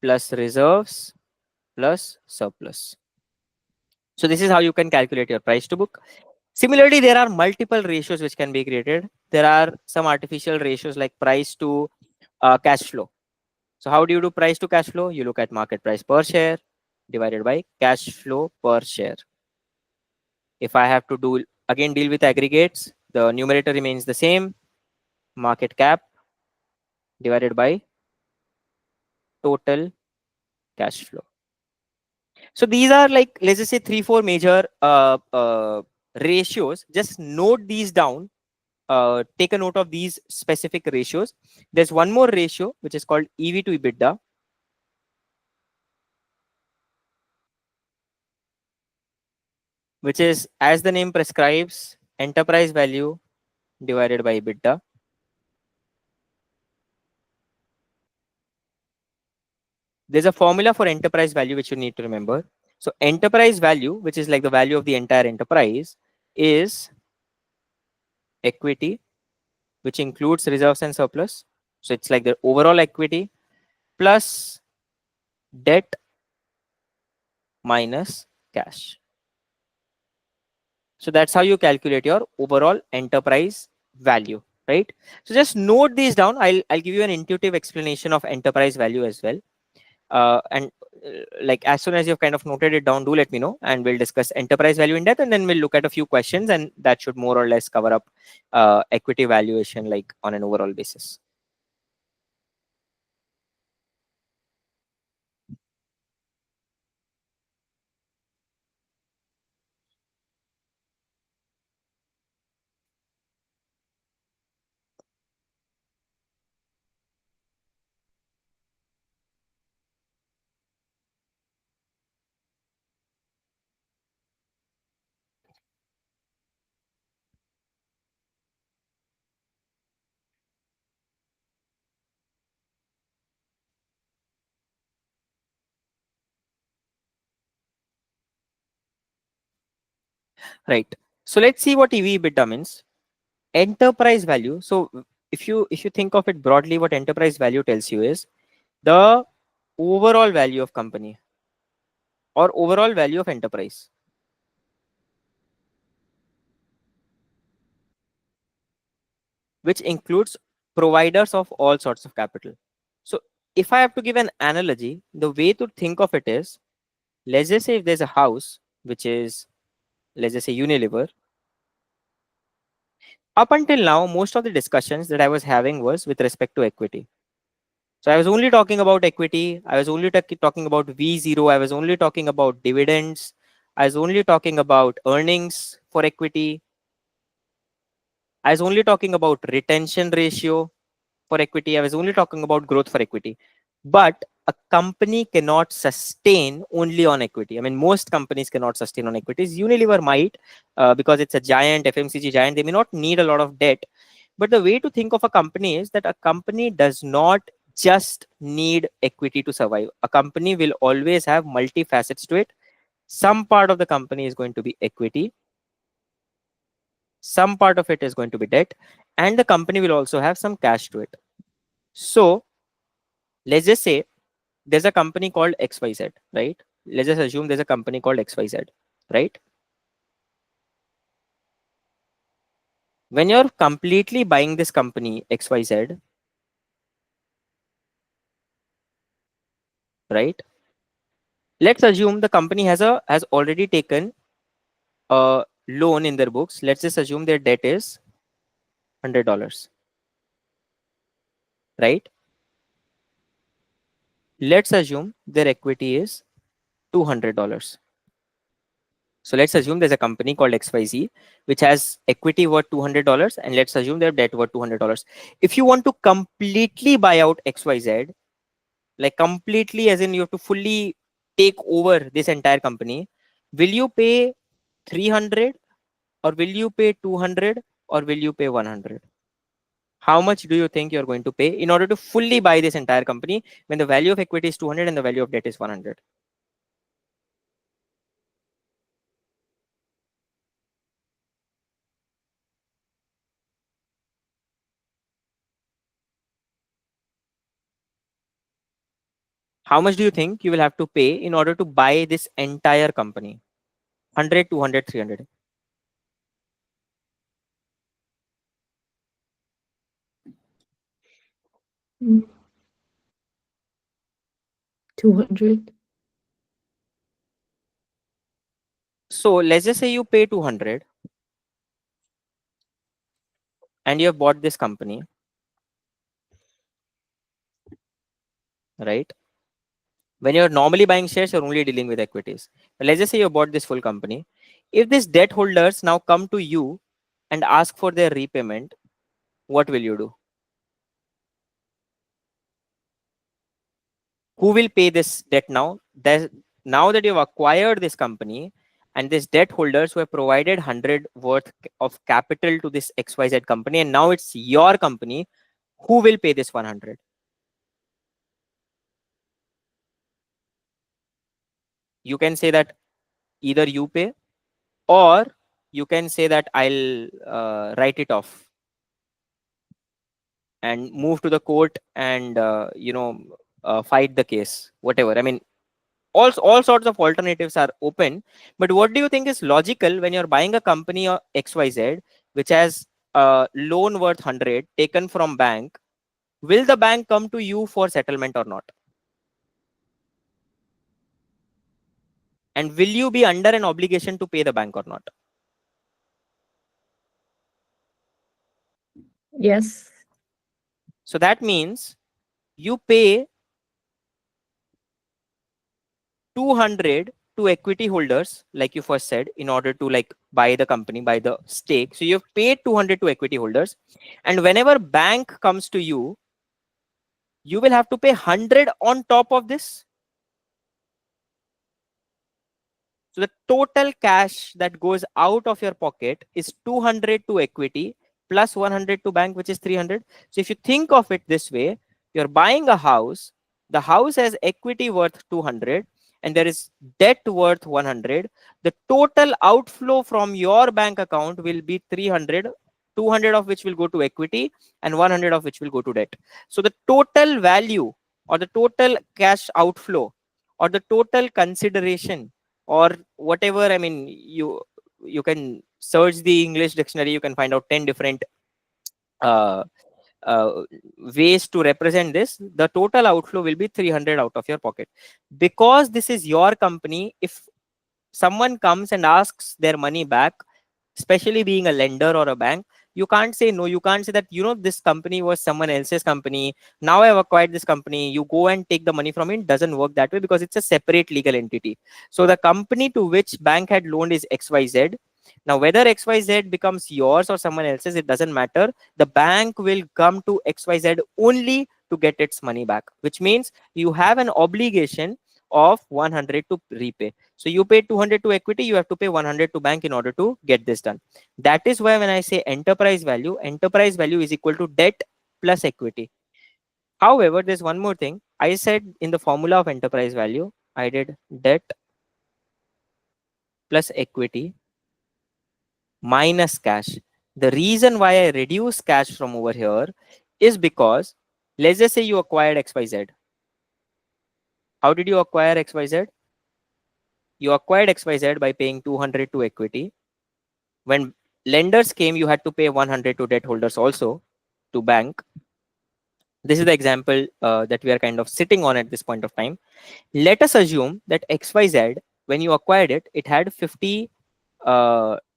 A: plus reserves plus surplus. So this is how you can calculate your price to book. Similarly, there are multiple ratios which can be created. There are some artificial ratios like price to cash flow. So how do you do price to cash flow? You look at market price per share divided by cash flow per share. If I have to do again deal with aggregates, the numerator remains the same. Market cap divided by total cash flow. So these are like, let's just say 3-4 major ratios. Just note these down. Take a note of these specific ratios. There's one more ratio which is called EV to EBITDA, which is, as the name prescribes, enterprise value divided by EBITDA. There's a formula for enterprise value which you need to remember. So enterprise value, which is like the value of the entire enterprise, is equity, which includes reserves and surplus. So it's like the overall equity plus debt minus cash. So that's how you calculate your overall enterprise value, right? So just note these down. I'll give you an intuitive explanation of enterprise value as well. And like as soon as you've kind of noted it down, do let me know, and we'll discuss enterprise value in depth, and then we'll look at a few questions, and that should more or less cover up equity valuation like on an overall basis. Right. So let's see what EV/EBITDA means. Enterprise value. So if you think of it broadly, what enterprise value tells you is the overall value of company or overall value of enterprise, which includes providers of all sorts of capital. So if I have to give an analogy, the way to think of it is, let's just say if there's a house, which is, let's just say Unilever. Up until now, most of the discussions that I was having was with respect to equity. So I was only talking about equity. I was only talking about V0. I was only talking about dividends. I was only talking about earnings for equity. I was only talking about retention ratio for equity. I was only talking about growth for equity. But a company cannot sustain only on equity. I mean, most companies cannot sustain on equities. Unilever might, because it's a giant FMCG giant. They may not need a lot of debt. But the way to think of a company is that a company does not just need equity to survive. A company will always have multi-facets to it. Some part of the company is going to be equity, some part of it is going to be debt, and the company will also have some cash to it. So let's just say there's a company called XYZ, right? Let's just assume there's a company called XYZ, right? When you're completely buying this company XYZ, right? Let's assume the company has already taken a loan in their books. Let's just assume their debt is $100, right? Let's assume their equity is $200. So let's assume there's a company called XYZ which has equity worth $200, and let's assume their debt worth $200. If you want to completely buy out XYZ, like completely as in you have to fully take over this entire company, will you pay 300, or will you pay 200, or will you pay 100? How much do you think you're going to pay in order to fully buy this entire company when the value of equity is 200 and the value of debt is 100? How much do you think you will have to pay in order to buy this entire company? 100, 200, 300.
B: Mm, 200.
A: So let's just say you pay 200 and you have bought this company, right? When you're normally buying shares, you're only dealing with equities. But let's just say you bought this full company. If these debt holders now come to you and ask for their repayment, what will you do? Who will pay this debt now? Now that you've acquired this company and these debt holders who have provided 100 worth of capital to this XYZ company, and now it's your company, who will pay this 100? You can say that either you pay, or you can say that I'll write it off and move to the court and fight the case, whatever. I mean, all sorts of alternatives are open. But what do you think is logical when you're buying a company XYZ which has a loan worth 100 taken from bank? Will the bank come to you for settlement or not? And will you be under an obligation to pay the bank or not?
B: Yes.
A: So that means you pay 200 to equity holders, like you first said, in order to like buy the company, buy the stake. So you've paid 200 to equity holders, and whenever bank comes to you, you will have to pay 100 on top of this. So the total cash that goes out of your pocket is 200 to equity plus 100 to bank, which is 300. So if you think of it this way, you're buying a house, the house has equity worth 200 and there is debt worth 100. The total outflow from your bank account will be 300, 200 of which will go to equity and 100 of which will go to debt. So the total value, or the total cash outflow, or the total consideration, or whatever, I mean, you can search the English dictionary, you can find out 10 different uh, uh, ways to represent this. The total outflow will be 300 out of your pocket. Because this is your company, if someone comes and asks their money back, especially being a lender or a bank, you can't say no. You can't say that, this company was someone else's company, now I've acquired this company, you go and take the money from it. It doesn't work that way, because it's a separate legal entity. So the company to which bank had loaned is XYZ. Now whether XYZ becomes yours or someone else's, it doesn't matter. The bank will come to XYZ only to get its money back, which means you have an obligation of 100 to repay. So you pay 200 to equity, you have to pay 100 to bank in order to get this done. That is why when I say enterprise value is equal to debt plus equity. However, there's one more thing. I said in the formula of enterprise value, I did debt plus equity minus cash. The reason why I reduce cash from over here is because let's just say you acquired XYZ. How did you acquire XYZ? You acquired XYZ by paying 200 to equity. When lenders came, you had to pay 100 to debt holders also, to bank. This is the example that we are kind of sitting on at this point of time. Let us assume that XYZ, when you acquired it, it had $50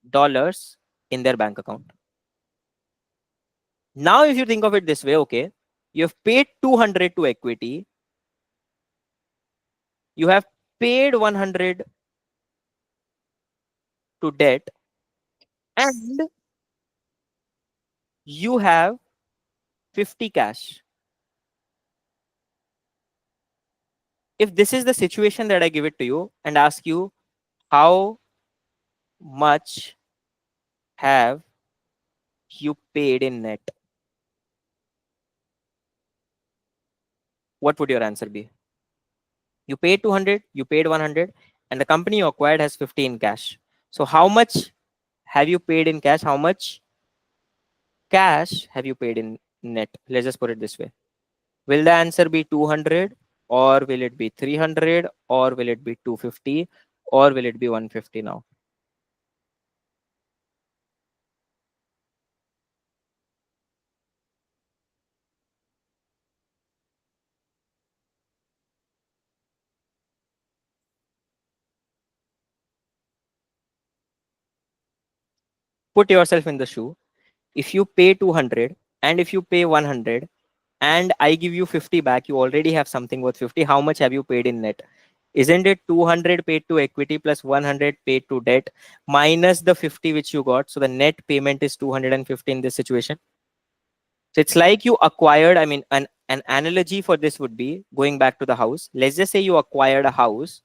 A: dollars in their bank account. Now, if you think of it this way, okay, you have paid 200 to equity, you have paid 100 to debt, and you have 50 cash. If this is the situation that I give it to you and ask you, how much have you paid in net? What would your answer be? You paid 200, you paid 100, and the company you acquired has 50 in cash. So how much have you paid in cash? How much cash have you paid in net? Let's just put it this way. Will the answer be 200, or will it be 300, or will it be 250, or will it be 150 now? Put yourself in the shoe. If you pay 200 and if you pay 100 and I give you 50 back, you already have something worth 50. How much have you paid in net? Isn't it 200 paid to equity plus 100 paid to debt minus the 50 which you got? So the net payment is 250 in this situation. So it's like you acquired, I mean, an analogy for this would be going back to the house. Let's just say you acquired a house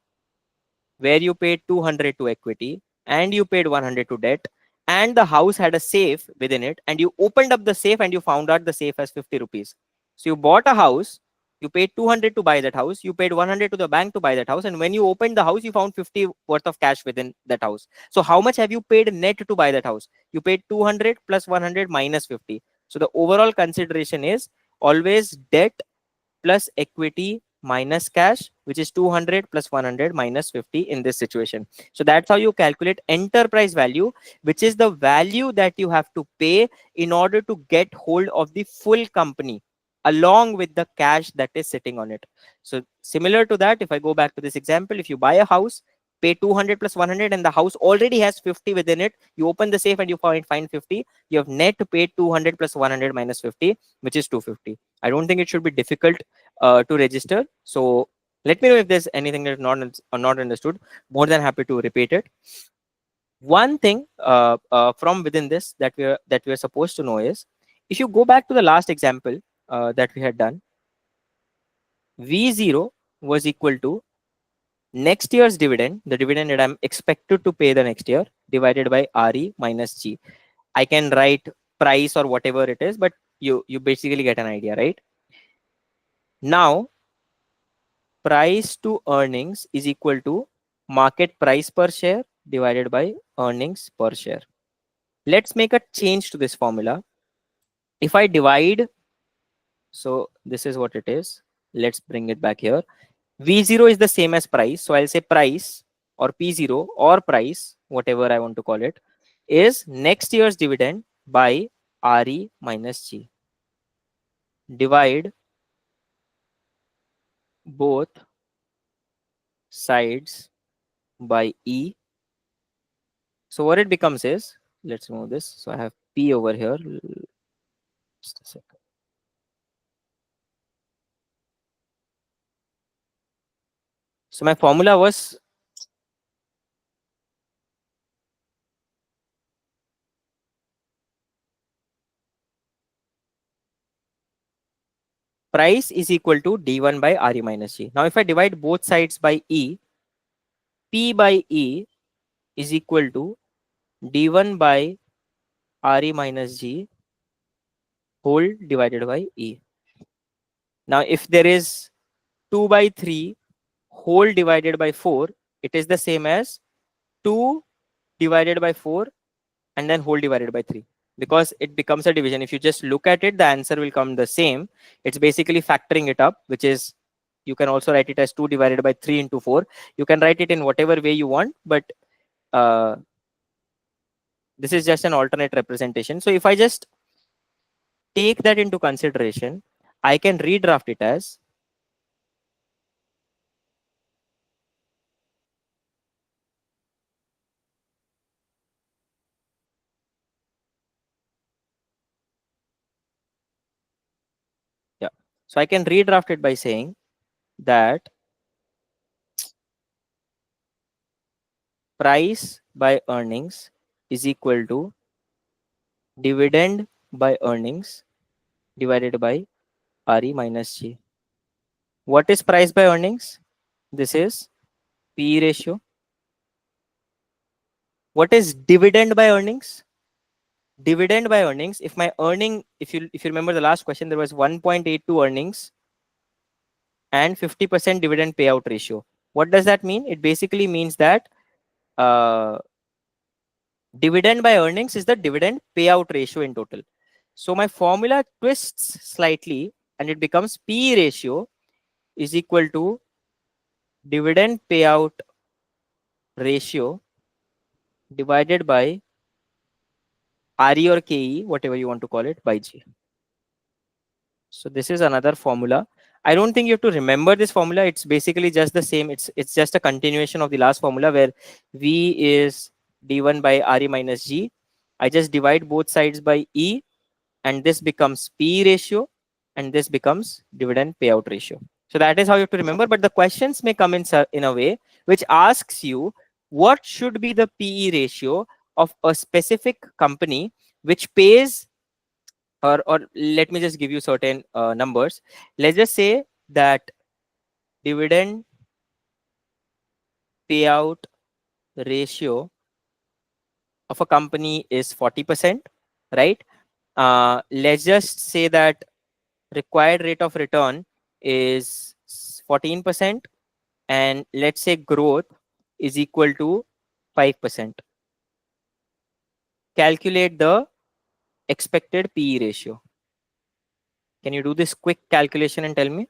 A: where you paid 200 to equity and you paid 100 to debt, and the house had a safe within it, and you opened up the safe and you found out the safe has 50 rupees. So you bought a house, you paid 200 to buy that house, you paid 100 to the bank to buy that house, and when you opened the house you found 50 worth of cash within that house. So how much have you paid net to buy that house? You paid 200 plus 100 minus 50. So the overall consideration is always debt plus equity minus cash, which is 200 plus 100 minus 50 in this situation. So that's how you calculate enterprise value, which is the value that you have to pay in order to get hold of the full company along with the cash that is sitting on it. So similar to that, if I go back to this example, if you buy a house, pay 200 plus 100 and the house already has 50 within it, you open the safe and you find 50, you have net paid 200 plus 100 minus 50, which is 250. I don't think it should be difficult to register. So let me know if there's anything that is not understood. More than happy to repeat it. One thing from within this that we are supposed to know is, if you go back to the last example that we had done, V0 was equal to next year's dividend, the dividend that I'm expected to pay the next year, divided by RE minus G. I can write price or whatever it is, but you basically get an idea, right? Now, price to earnings is equal to market price per share divided by earnings per share. Let's make a change to this formula. If I divide, so this is what it is. Let's bring it back here. V0 is the same as price. So I'll say price or P0 or price, whatever I want to call it, is next year's dividend by RE minus G. Divide both sides by E. So what it becomes is, let's move this. So I have P over here. Just a second. So my formula was, price is equal to d1 by re minus g. Now if I divide both sides by e, p by e is equal to d1 by re minus g whole divided by e. Now if there is 2 by 3 whole divided by 4, it is the same as 2 divided by 4 and then whole divided by 3, because it becomes a division. If you just look at it, the answer will come the same. It's basically factoring it up, which is, you can also write it as 2 divided by 3 into 4. You can write it in whatever way you want, but uh, this is just an alternate representation. So if I just take that into consideration, I can redraft it as, yeah. So I can redraft it by saying that price by earnings is equal to dividend by earnings divided by RE minus G. What is price by earnings? This is PE ratio. What is dividend by earnings? Dividend by earnings, if my earning, if you remember the last question, there was 1.82 earnings and 50% dividend payout ratio. What does that mean? It basically means that uh, dividend by earnings is the dividend payout ratio in total. So my formula twists slightly and it becomes P ratio is equal to dividend payout ratio divided by RE or KE, whatever you want to call it, by G. So this is another formula. I don't think you have to remember this formula. It's basically just the same. It's just a continuation of the last formula where V is D1 by RE minus G. I just divide both sides by E and this becomes P ratio and this becomes dividend payout ratio. So that is how you have to remember. But the questions may come in a way which asks you what should be the PE ratio of a specific company which pays, or let me just give you certain numbers. Let's just say that dividend payout ratio of a company is 40%, right? Let's just say that required rate of return is 14%, and let's say growth is equal to 5%. Calculate the expected PE ratio. Can you do this quick calculation and tell me?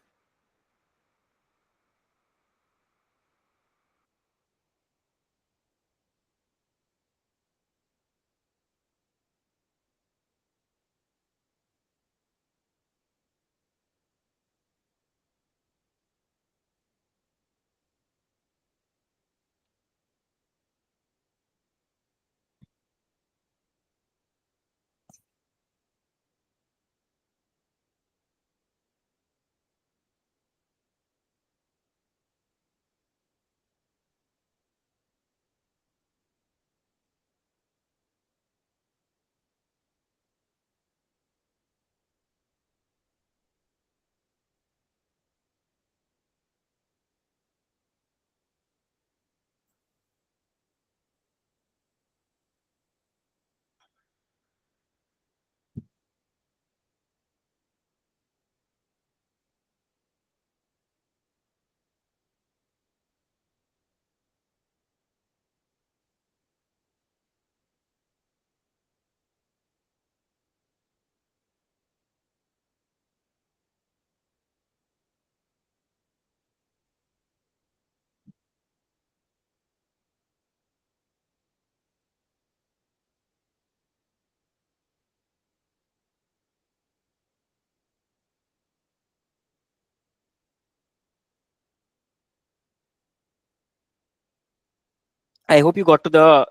A: I hope you got to the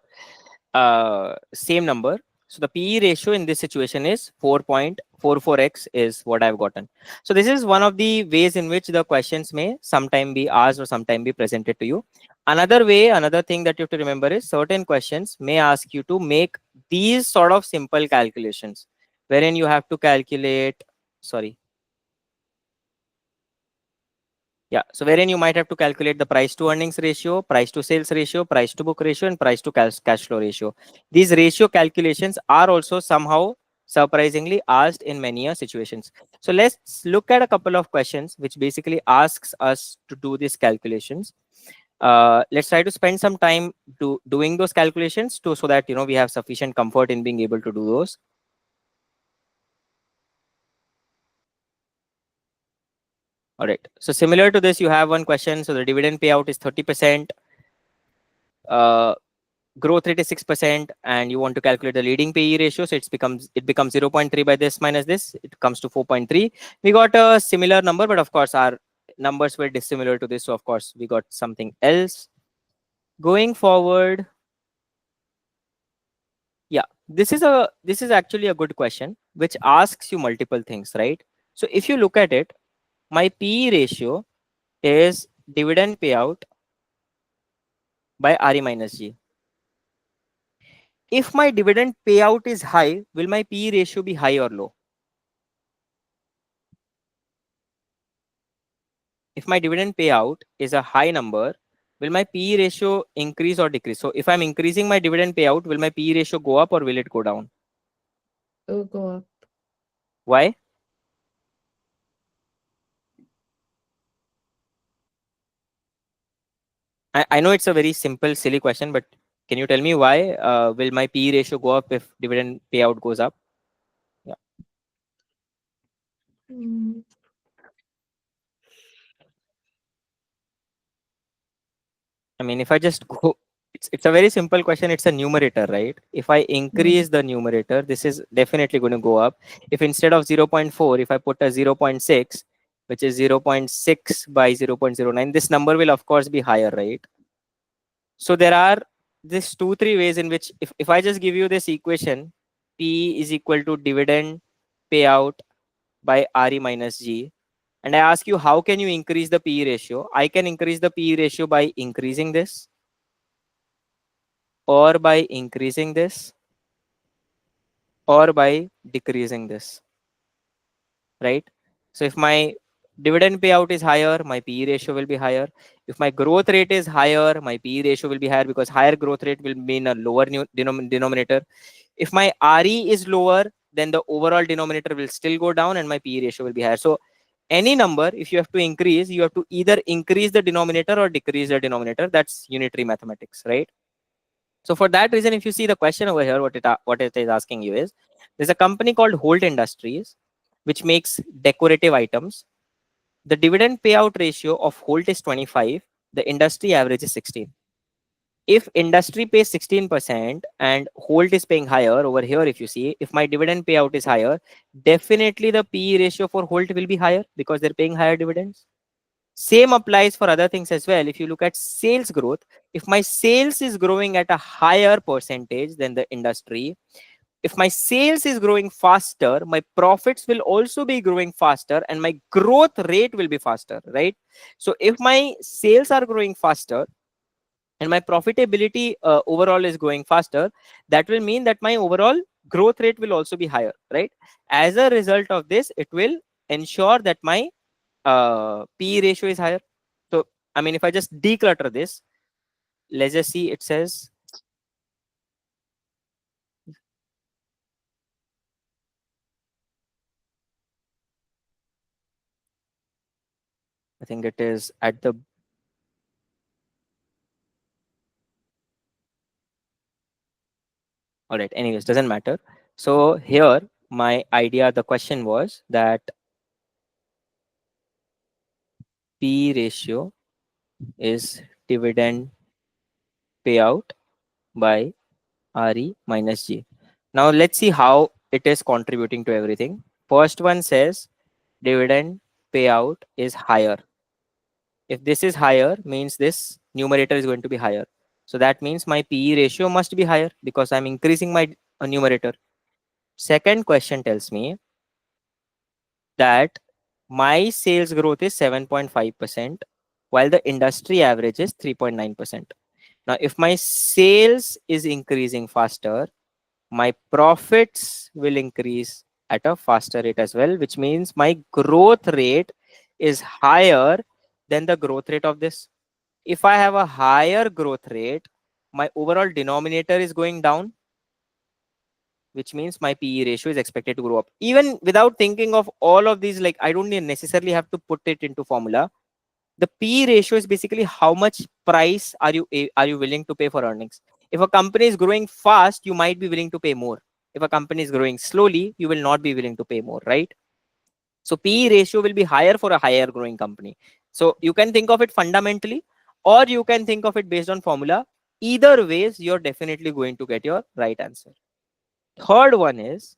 A: same number. So the PE ratio in this situation is 4.44x is what I've gotten. So this is one of the ways in which the questions may sometime be asked or sometime be presented to you. Another way, another thing that you have to remember is certain questions may ask you to make these sort of simple calculations, wherein you have to calculate, sorry, Yeah, so wherein you might have to calculate the price to earnings ratio, price to sales ratio, price to book ratio, and price to cash flow ratio. These ratio calculations are also somehow surprisingly asked in many situations. So let's look at a couple of questions which basically asks us to do these calculations. Let's try to spend some time doing those calculations to so that we have sufficient comfort in being able to do those. All right. So similar to this, you have one question. So the dividend payout is 30%. Uh, Growth rate is 6%, and you want to calculate the leading PE ratio. So it becomes 0.3 by this minus this. It comes to 4.3. We got a similar number, but of course our numbers were dissimilar to this. So of course we got something else. Going forward, yeah, this is actually a good question which asks you multiple things, right? So if you look at it, my PE ratio is dividend payout by RE minus G. If my dividend payout is high, will my PE ratio be high or low? If my dividend payout is a high number, will my PE ratio increase or decrease? So if I'm increasing my dividend payout, will my PE ratio go up or will it go down?
B: It will go up.
A: Why? I know it's a very simple, silly question, but can you tell me why will my PE ratio go up if dividend payout goes up? Yeah.
B: Mm.
A: I mean, if I just go, it's a very simple question. It's a numerator, right? If I
B: Mm.
A: increase the numerator, this is definitely going to go up. If instead of 0.4, if I put a 0.6, which is 0.6 by 0.09, this number will of course be higher, right? So there are these two, three ways in which if I just give you this equation, P is equal to dividend payout by RE minus G, and I ask you, how can you increase the PE ratio? I can increase the PE ratio by increasing this, or by increasing this, or by decreasing this, right? So if my dividend payout is higher, my PE ratio will be higher. If my growth rate is higher, my PE ratio will be higher because higher growth rate will mean a lower denominator. If my RE is lower, then the overall denominator will still go down and my PE ratio will be higher. So any number, if you have to increase, you have to either increase the denominator or decrease the denominator. That's unitary mathematics, right? So for that reason, if you see the question over here, what it is asking you is, there's a company called Holt Industries, which makes decorative items. The dividend payout ratio of Holt is 25. The industry average is 16. If industry pays 16% and Holt is paying higher over here, if you see, if my dividend payout is higher, definitely the PE ratio for Holt will be higher because they're paying higher dividends. Same applies for other things as well. If you look at sales growth, if my sales is growing at a higher percentage than the industry, if my sales is growing faster, my profits will also be growing faster and my growth rate will be faster, right? So if my sales are growing faster and my profitability overall is growing faster, that will mean that my overall growth rate will also be higher, right? As a result of this, it will ensure that my PE ratio is higher. So, I mean, if I just declutter this, let's just see, it says, I think it is at the, all right, anyways, doesn't matter. So here, my idea, the question was that PE ratio is dividend payout by RE minus G. Now let's see how it is contributing to everything. First one says dividend payout is higher. If this is higher, means this numerator is going to be higher. So that means my PE ratio must be higher because I'm increasing my numerator. Second question tells me that my sales growth is 7.5%, while the industry average is 3.9%. Now, if my sales is increasing faster, my profits will increase at a faster rate as well, which means my growth rate is higher than the growth rate of this. If I have a higher growth rate, my overall denominator is going down, which means my PE ratio is expected to grow up. Even without thinking of all of these, like I don't necessarily have to put it into formula. The PE ratio is basically how much price are you willing to pay for earnings. If a company is growing fast, you might be willing to pay more. If a company is growing slowly, you will not be willing to pay more, right? So PE ratio will be higher for a higher growing company. So you can think of it fundamentally, or you can think of it based on formula. Either ways, you're definitely going to get your right answer. Third one is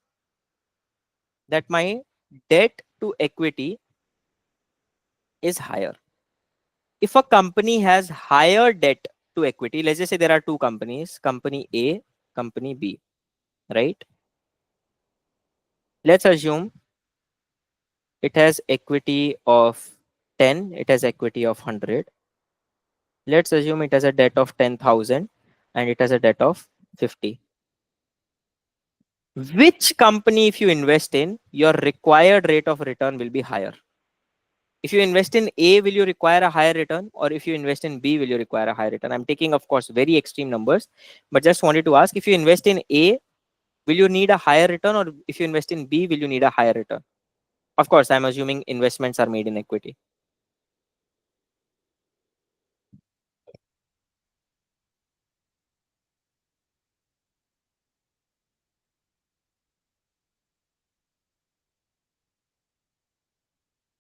A: that my debt to equity is higher. If a company has higher debt to equity, let's just say there are two companies, company A, company B, right? Let's assume it has equity of 10, it has equity of 100. Let's assume it has a debt of 10,000 and it has a debt of 50. Which company, if you invest in, your required rate of return will be higher? If you invest in A, will you require a higher return? Or if you invest in B, will you require a higher return? I'm taking, of course, very extreme numbers, but just wanted to ask, if you invest in A, will you need a higher return? Or if you invest in B, will you need a higher return? Of course, I'm assuming investments are made in equity.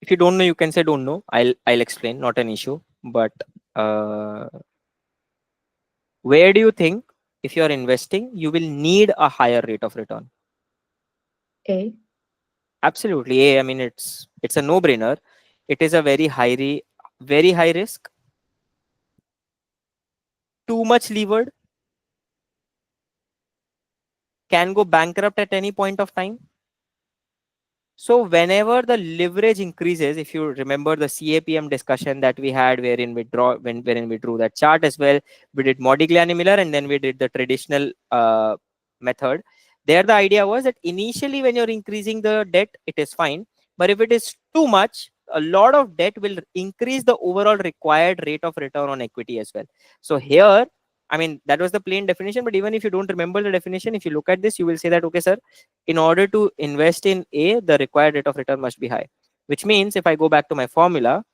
A: If you don't know, you can say don't know. I'll explain, not an issue. But uh, where do you think if you're investing, you will need a higher rate of return?
B: A.
A: Absolutely. I mean, it's a no-brainer. It is a very high risk, too much levered, can go bankrupt at any point of time. So whenever the leverage increases, if you remember the CAPM discussion that we had, wherein we drew that chart as well, we did Modigliani Miller and then we did the traditional method. There, the idea was that initially when you're increasing the debt, it is fine, but if it is too much, a lot of debt will increase the overall required rate of return on equity as well. So here, I mean, that was the plain definition, but even if you don't remember the definition, if you look at this, you will say that, okay, sir, in order to invest in A, the required rate of return must be high. Which means if I go back to my formula,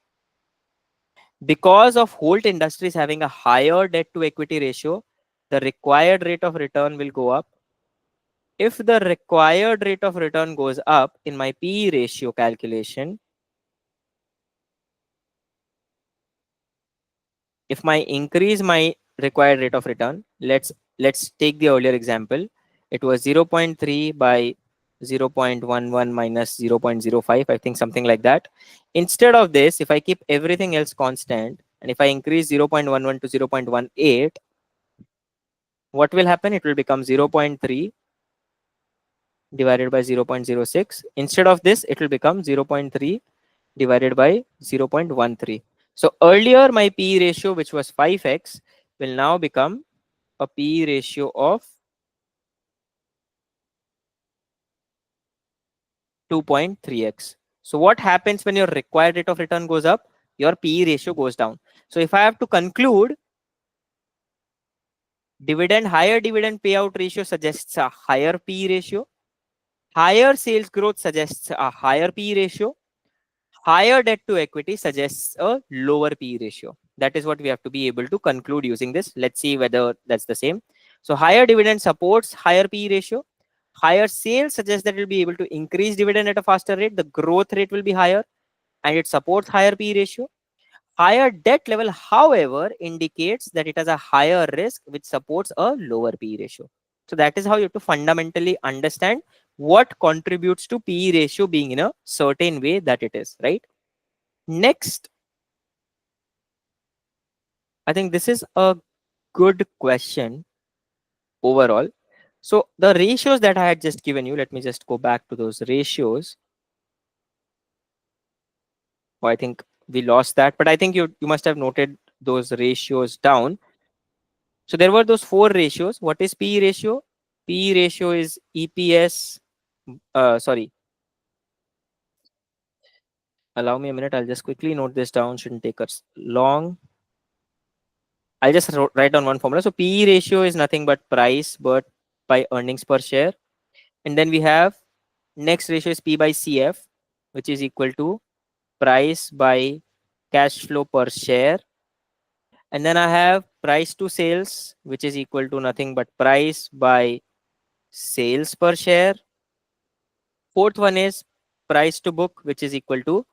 A: because of Holt Industries having a higher debt to equity ratio, the required rate of return will go up. If the required rate of return goes up in my PE ratio calculation, if my increase my required rate of return, let's take the earlier example. It was 0.3 by 0.11 minus 0.05, I think something like that. Instead of this, if I keep everything else constant and if I increase 0.11 to 0.18, what will happen? It will become 0.3 divided by 0.06. Instead of this, it will become 0.3 divided by 0.13. So earlier my PE ratio, which was 5x, will now become a PE ratio of 2.3x. So what happens when your required rate of return goes up? Your PE ratio goes down. So if I have to conclude, higher dividend payout ratio suggests a higher PE ratio. Higher sales growth suggests a higher PE ratio. Higher debt to equity suggests a lower PE ratio. That is what we have to be able to conclude using this. Let's see whether that's the same. So higher dividend supports higher PE ratio. Higher sales suggests that it will be able to increase dividend at a faster rate. The growth rate will be higher and it supports higher PE ratio. Higher debt level, however, indicates that it has a higher risk, which supports a lower PE ratio. So that is how you have to fundamentally understand what contributes to PE ratio being in a certain way that it is, right? Next, I think this is a good question overall. So the ratios that I had just given you, let me just go back to those ratios. Oh, I think we lost that, but I think you must have noted those ratios down. So there were those four ratios. What is PE ratio? PE ratio is EPS. Sorry. Allow me a minute. I'll just quickly note this down. Shouldn't take us long. I'll just write down one formula. So PE ratio is nothing but price but by earnings per share. And then we have next ratio is P by CF, which is equal to price by cash flow per share. And then I have price to sales, which is equal to nothing but price by sales per share. Fourth one is price to book, which is equal to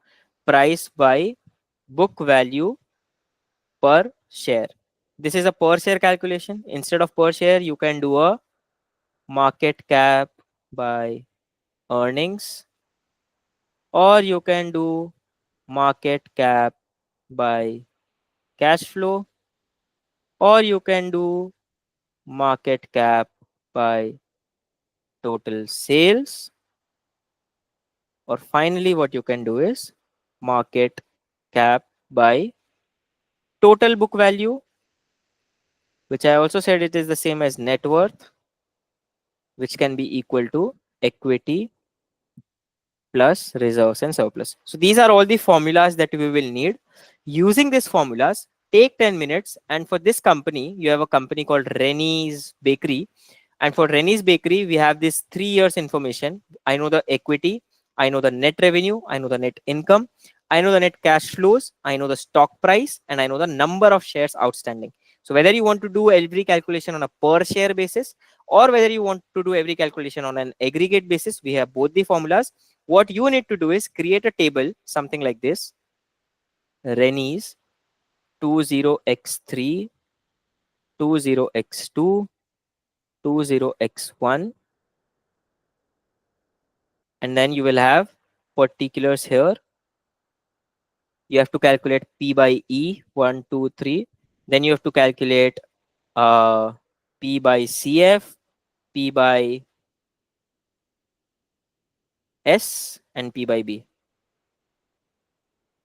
A: price by book value per share. This is a per share calculation. Instead of per share, you can do a market cap by earnings, or you can do market cap by cash flow, or you can do market cap by total sales, or finally what you can do is market cap by total book value, which I also said it is the same as net worth, which can be equal to equity plus reserves and surplus. So these are all the formulas that we will need. Using these formulas, take 10 minutes. And for this company, you have a company called Rennie's Bakery. And for Rennie's Bakery, we have this 3 years information. I know the equity, I know the net revenue, I know the net income, I know the net cash flows, I know the stock price, and I know the number of shares outstanding. So whether you want to do every calculation on a per share basis or whether you want to do every calculation on an aggregate basis, we have both the formulas. What you need to do is create a table, something like this. Rennie's 20x3, 20x2, 20x1, and then you will have particulars here. You have to calculate P by E, 1, 2, 3. Then you have to calculate uh, P by CF, P by S, and P by B.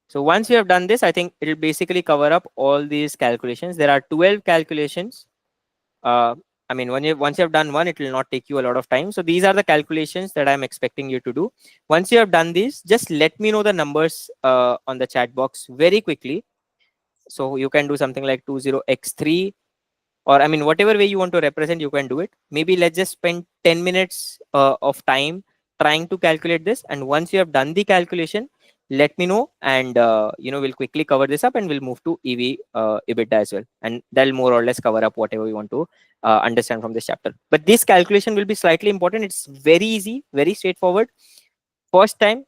A: So once you have done this, I think it will basically cover up all these calculations. There are 12 calculations. Uh, I mean, once you have done one, it will not take you a lot of time. So these are the calculations that I'm expecting you to do. Once you have done these, just let me know the numbers on the chat box very quickly. So you can do something like 20x3, or I mean, whatever way you want to represent, you can do it. Maybe let's just spend 10 minutes of time trying to calculate this. And once you have done the calculation, let me know, and we'll quickly cover this up and we'll move to EBITDA as well. And that'll more or less cover up whatever we want to understand from this chapter. But this calculation will be slightly important. It's very easy, very straightforward. First time,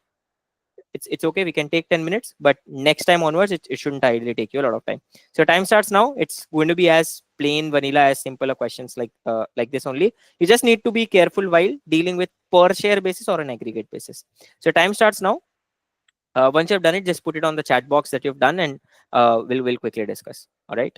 A: it's okay, we can take 10 minutes, but next time onwards it shouldn't ideally take you a lot of time. So time starts now. It's going to be as plain vanilla, as simple a questions like this only. You just need to be careful while dealing with per share basis or an aggregate basis. So time starts now. Once you've done it, just put it on the chat box that you've done, and we'll quickly discuss. All right.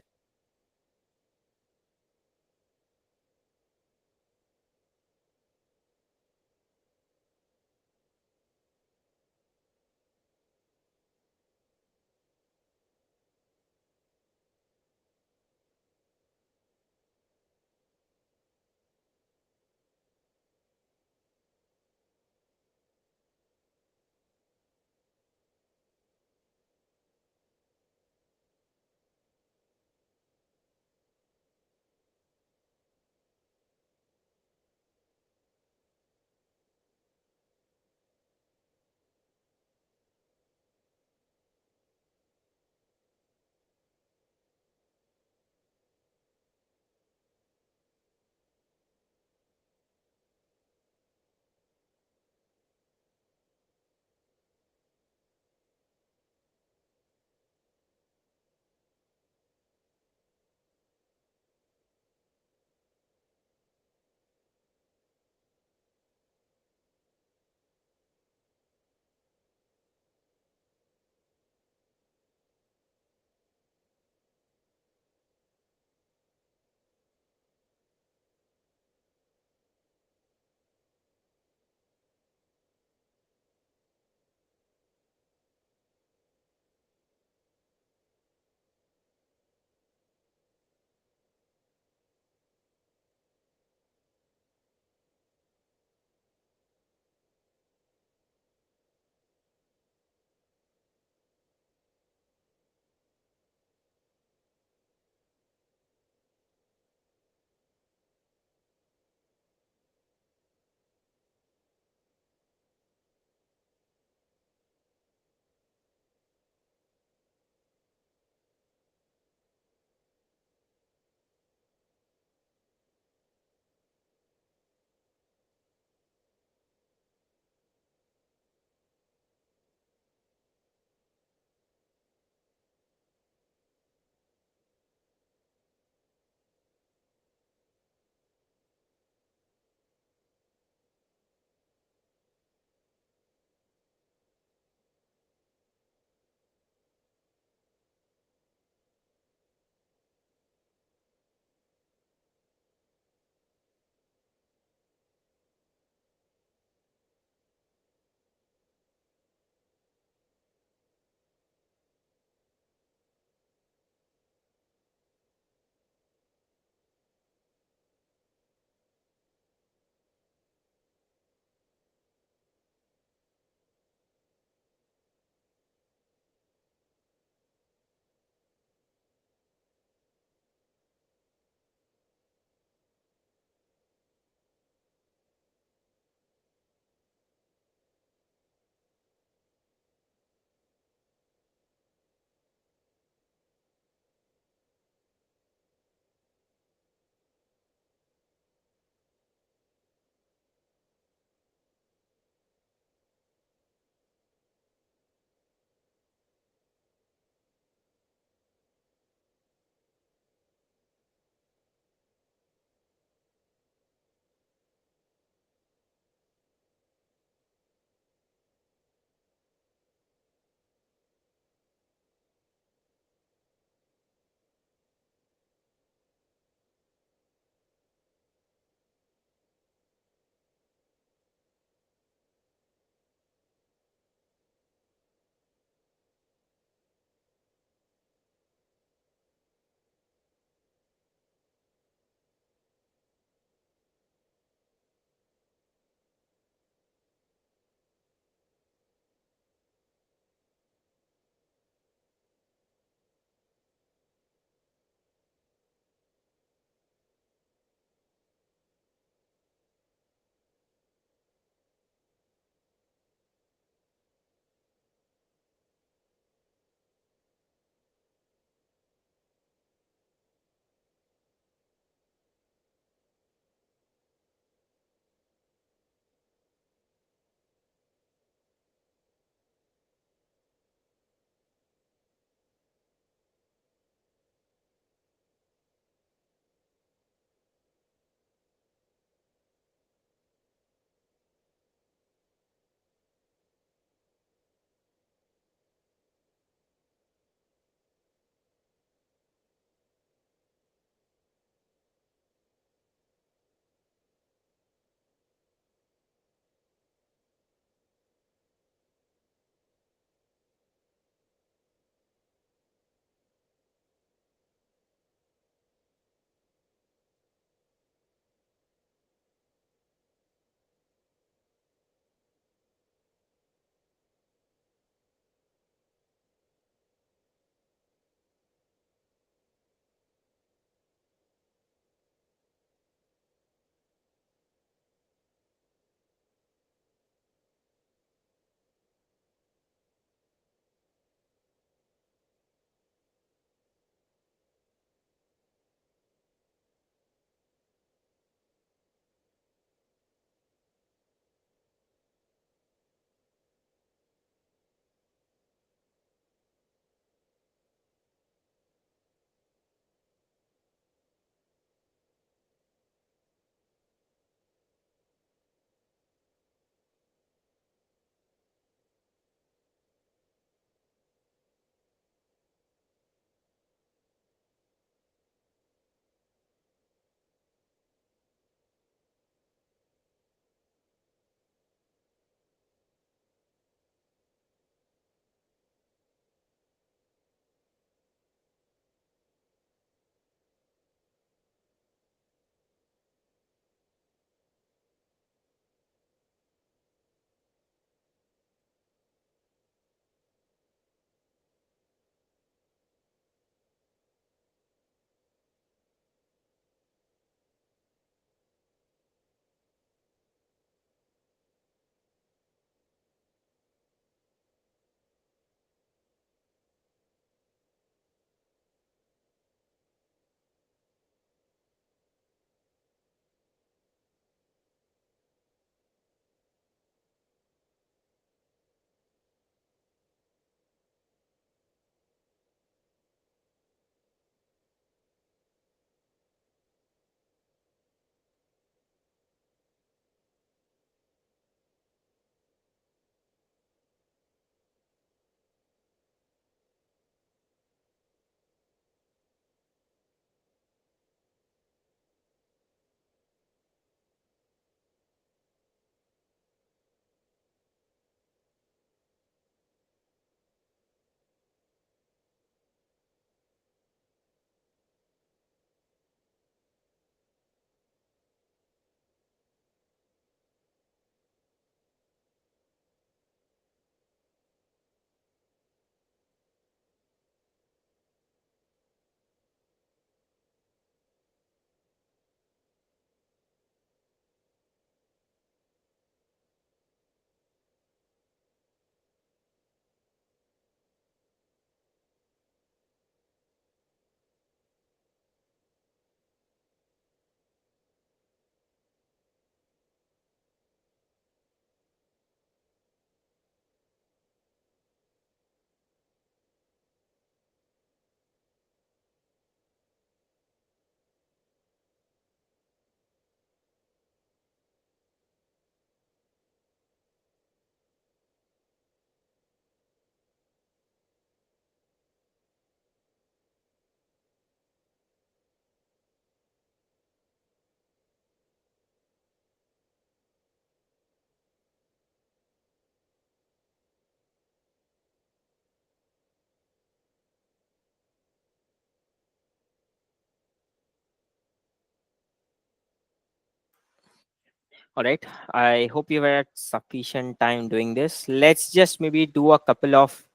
A: All right. I hope you had sufficient time doing this. Let's just maybe do a couple of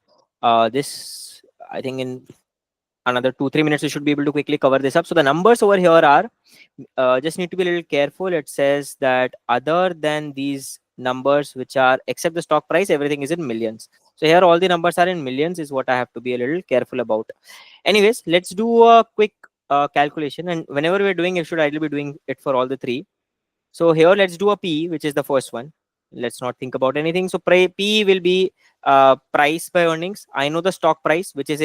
A: this. I think in another 2 3 minutes we should be able to quickly cover this up. So the numbers over here are just need to be a little careful. It says that other than these numbers, which are except the stock price, everything is in millions. So here all the numbers are in millions is what I have to be a little careful about. Anyways, let's do a quick calculation, and whenever we're doing it, should ideally be doing it for all the three. So here let's do a P, which is the first one. Let's not think about anything. So P will be price by earnings. I know the stock price, which is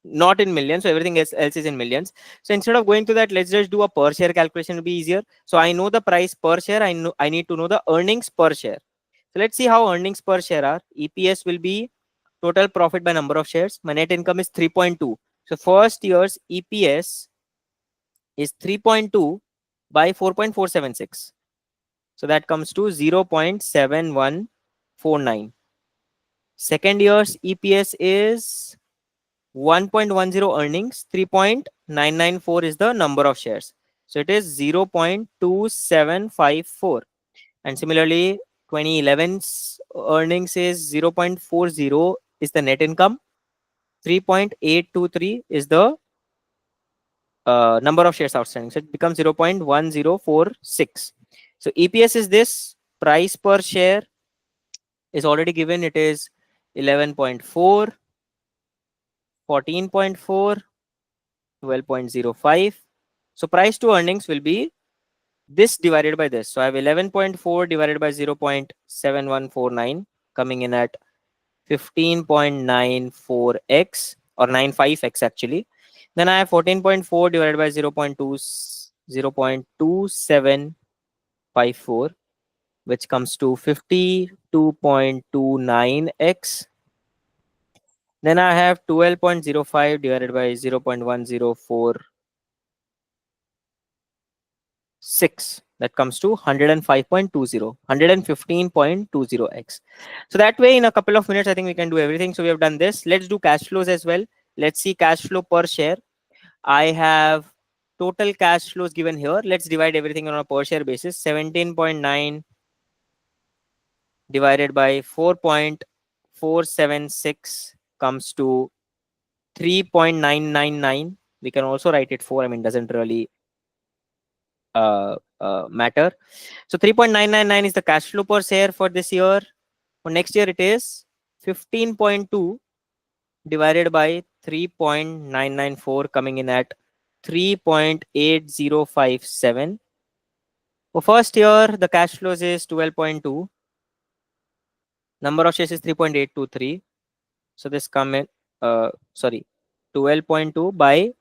A: not in millions. So everything else is in millions. So instead of going to that, let's just do a per share calculation. It'll be easier. So I know the price per share. I need to know the earnings per share. So let's see how earnings per share are. EPS will be total profit by number of shares. My net income is 3.2. So first year's EPS is 3.2 by 4.476. So that comes to 0.7149. Second year's EPS is 1.10 earnings, 3.994 is the number of shares. So it is 0.2754. And similarly, 2011's earnings is 0.40 is the net income. 3.823 is the number of shares outstanding. So it becomes 0.1046. So EPS is this. Price per share is already given. It is 11.4, 14.4, 12.05. So price to earnings will be this divided by this. So I have 11.4 divided by 0.7149 coming in at 15.94x or 95x actually. Then I have 14.4 divided by 0.2754, which comes to 52.29x. Then I have 12.05 divided by 0.1046. That comes to 105.20, 115.20x. So that way, in a couple of minutes, I think we can do everything. So we have done this. Let's do cash flows as well. Let's see cash flow per share. I have total cash flows given here. Let's divide everything on a per share basis. 17.9 divided by 4.476 comes to 3.999. We can also write it 4. I mean, doesn't really matter. So 3.999 is the cash flow per share for this year. For next year, it is 15.2 divided by 3.994 coming in at 3.8057. For first year, the cash flows is 12.2. Number of shares is 3.823. So this come in, sorry, 12.2 by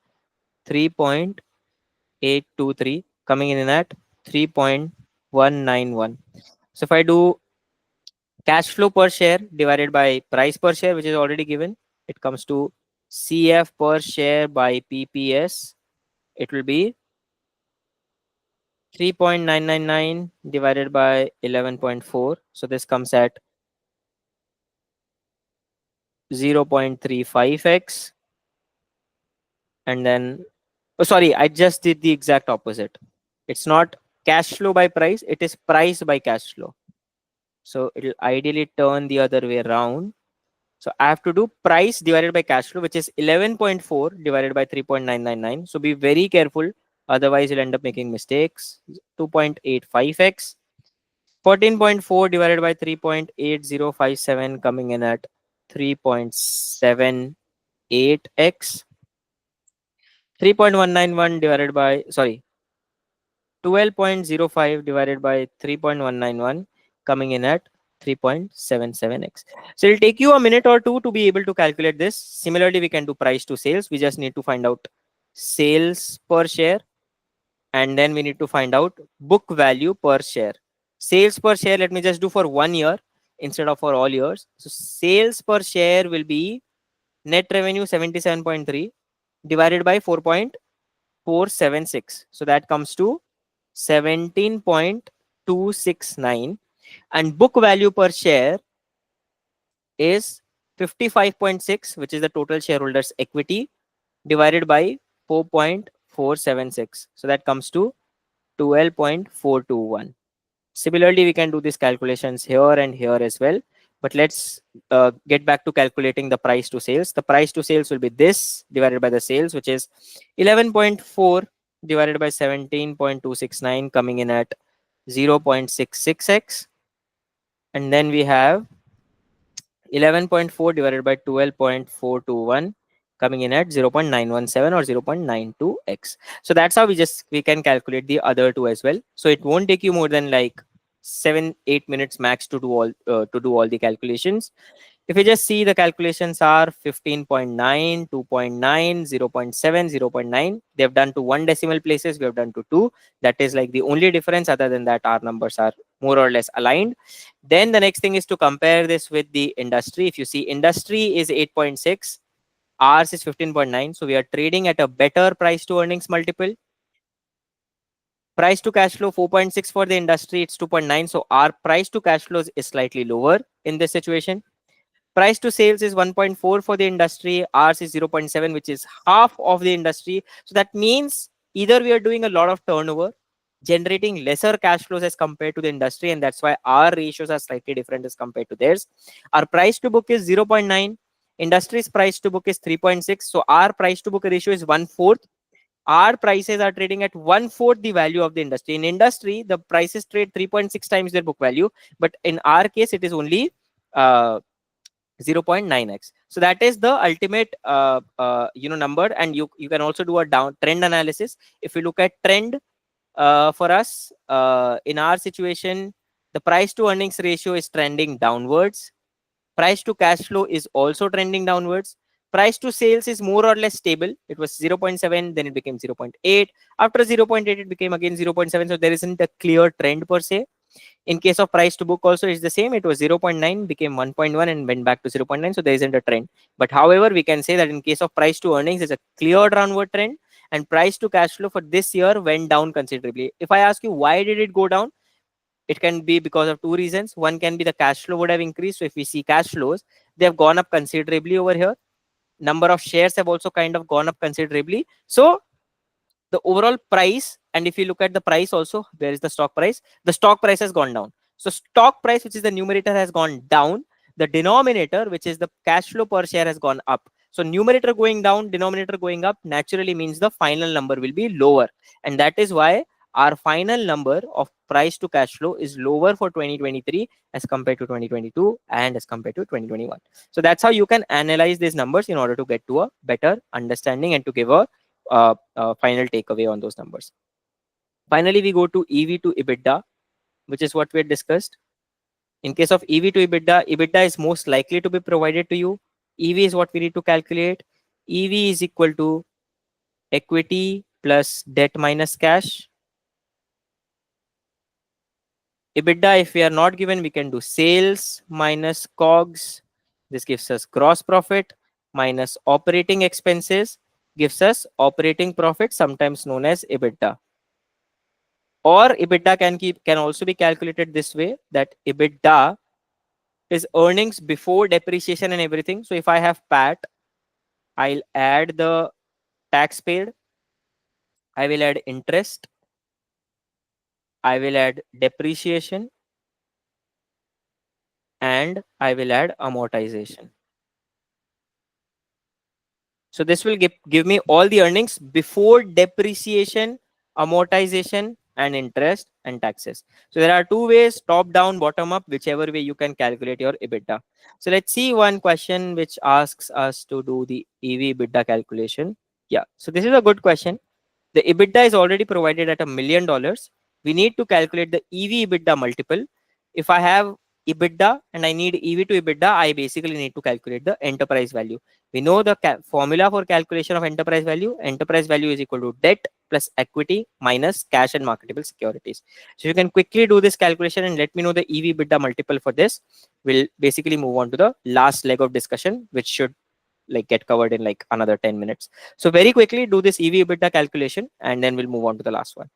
A: 3.823 coming in at 3.191. So if I do cash flow per share divided by price per share, which is already given, it comes to CF per share by PPS. It will be 3.999 divided by 11.4. So this comes at 0.35x. And then, oh, sorry, I just did the exact opposite. It's not cash flow by price, it is price by cash flow. So it will ideally turn the other way around. So I have to do price divided by cash flow, which is 11.4 divided by 3.999. So be very careful. Otherwise, you'll end up making mistakes. 2.85x. 14.4 divided by 3.8057 coming in at 3.78x. 3.191 divided by, sorry, 12.05 divided by 3.191 coming in at 3.77x. So it'll take you a minute or two to be able to calculate this. Similarly, we can do price to sales. We just need to find out sales per share, and then we need to find out book value per share. Sales per share, let me just do for 1 year instead of for all years. So sales per share will be net revenue 77.3 divided by 4.476. So that comes to 17.269, and book value per share is 55.6, which is the total shareholders equity, divided by 4.476. So that comes to 12.421. Similarly, we can do these calculations here and here as well. But let's get back to calculating the price to sales. The price to sales will be this divided by the sales, which is 11.4 divided by 17.269, coming in at 0.66x. And then we have 11.4 divided by 12.421, coming in at 0.917 or 0.92x. So that's how we can calculate the other two as well. So it won't take you more than like 7-8 minutes max to do all the calculations. If you just see, the calculations are 15.9, 2.9, 0.7, 0.9. They've done to one decimal places, we have done to two. That is like the only difference. Other than that, our numbers are more or less aligned. Then the next thing is to compare this with the industry. If you see, industry is 8.6, ours is 15.9. So we are trading at a better price to earnings multiple. Price to cash flow 4.6 for the industry, it's 2.9. So our price to cash flows is slightly lower in this situation. Price to sales is 1.4 for the industry, ours is 0.7, which is half of the industry. So that means either we are doing a lot of turnover, generating lesser cash flows as compared to the industry, and that's why our ratios are slightly different as compared to theirs. Our price to book is 0.9, industry's price to book is 3.6. So our price to book ratio is 1/4. Our prices are trading at 1/4 the value of the industry. In industry, the prices trade 3.6 times their book value, but in our case, it is only uh, 0.9x. So that is the ultimate number. And you can also do a down trend analysis. If you look at trend, for us, in our situation, the price to earnings ratio is trending downwards. Price to cash flow is also trending downwards. Price to sales is more or less stable. It was 0.7, then it became 0.8. After 0.8, it became again 0.7. So there isn't a clear trend per se. In case of price to book also, it's the same. It was 0.9, became 1.1, and went back to 0.9. So there isn't a trend. But however, we can say that in case of price to earnings, there's a clear downward trend, and price to cash flow for this year went down considerably. If I ask you why did it go down, it can be because of two reasons. One can be the cash flow would have increased. So if we see cash flows, they have gone up considerably over here. Number of shares have also kind of gone up considerably. So the overall price, and if you look at the price also, where is the stock price? The stock price has gone down. So stock price, which is the numerator, has gone down. The denominator, which is the cash flow per share, has gone up. So numerator going down, denominator going up, naturally means the final number will be lower. And that is why our final number of price to cash flow is lower for 2023 as compared to 2022 and as compared to 2021. So that's how you can analyze these numbers in order to get to a better understanding and to give a final takeaway on those numbers. Finally, we go to EV to EBITDA, which is what we had discussed. In case of EV to EBITDA, EBITDA is most likely to be provided to you. EV is what we need to calculate. EV is equal to equity plus debt minus cash. EBITDA, if we are not given, we can do sales minus COGS. This gives us gross profit minus operating expenses, gives us operating profit, sometimes known as EBITDA. Or EBITDA can also be calculated this way, that EBITDA is earnings before depreciation and everything. So if I have PAT, I'll add the tax paid, I will add interest, I will add depreciation, and I will add amortization. So this will give me all the earnings before depreciation, amortization, and interest and taxes. So there are two ways, top down, bottom up, whichever way you can calculate your EBITDA. So let's see one question which asks us to do the EV EBITDA calculation. Yeah, so this is a good question. The EBITDA is already provided at $1,000,000. We need to calculate the EV EBITDA multiple. If I have EBITDA and I need EV to EBITDA, I basically need to calculate the enterprise value. We know the formula for calculation of enterprise value. Enterprise value is equal to debt plus equity minus cash and marketable securities. So you can quickly do this calculation and let me know the EV EBITDA multiple for this. We'll basically move on to the last leg of discussion, which should like get covered in like another 10 minutes. So very quickly do this EV EBITDA calculation and then we'll move on to the last one.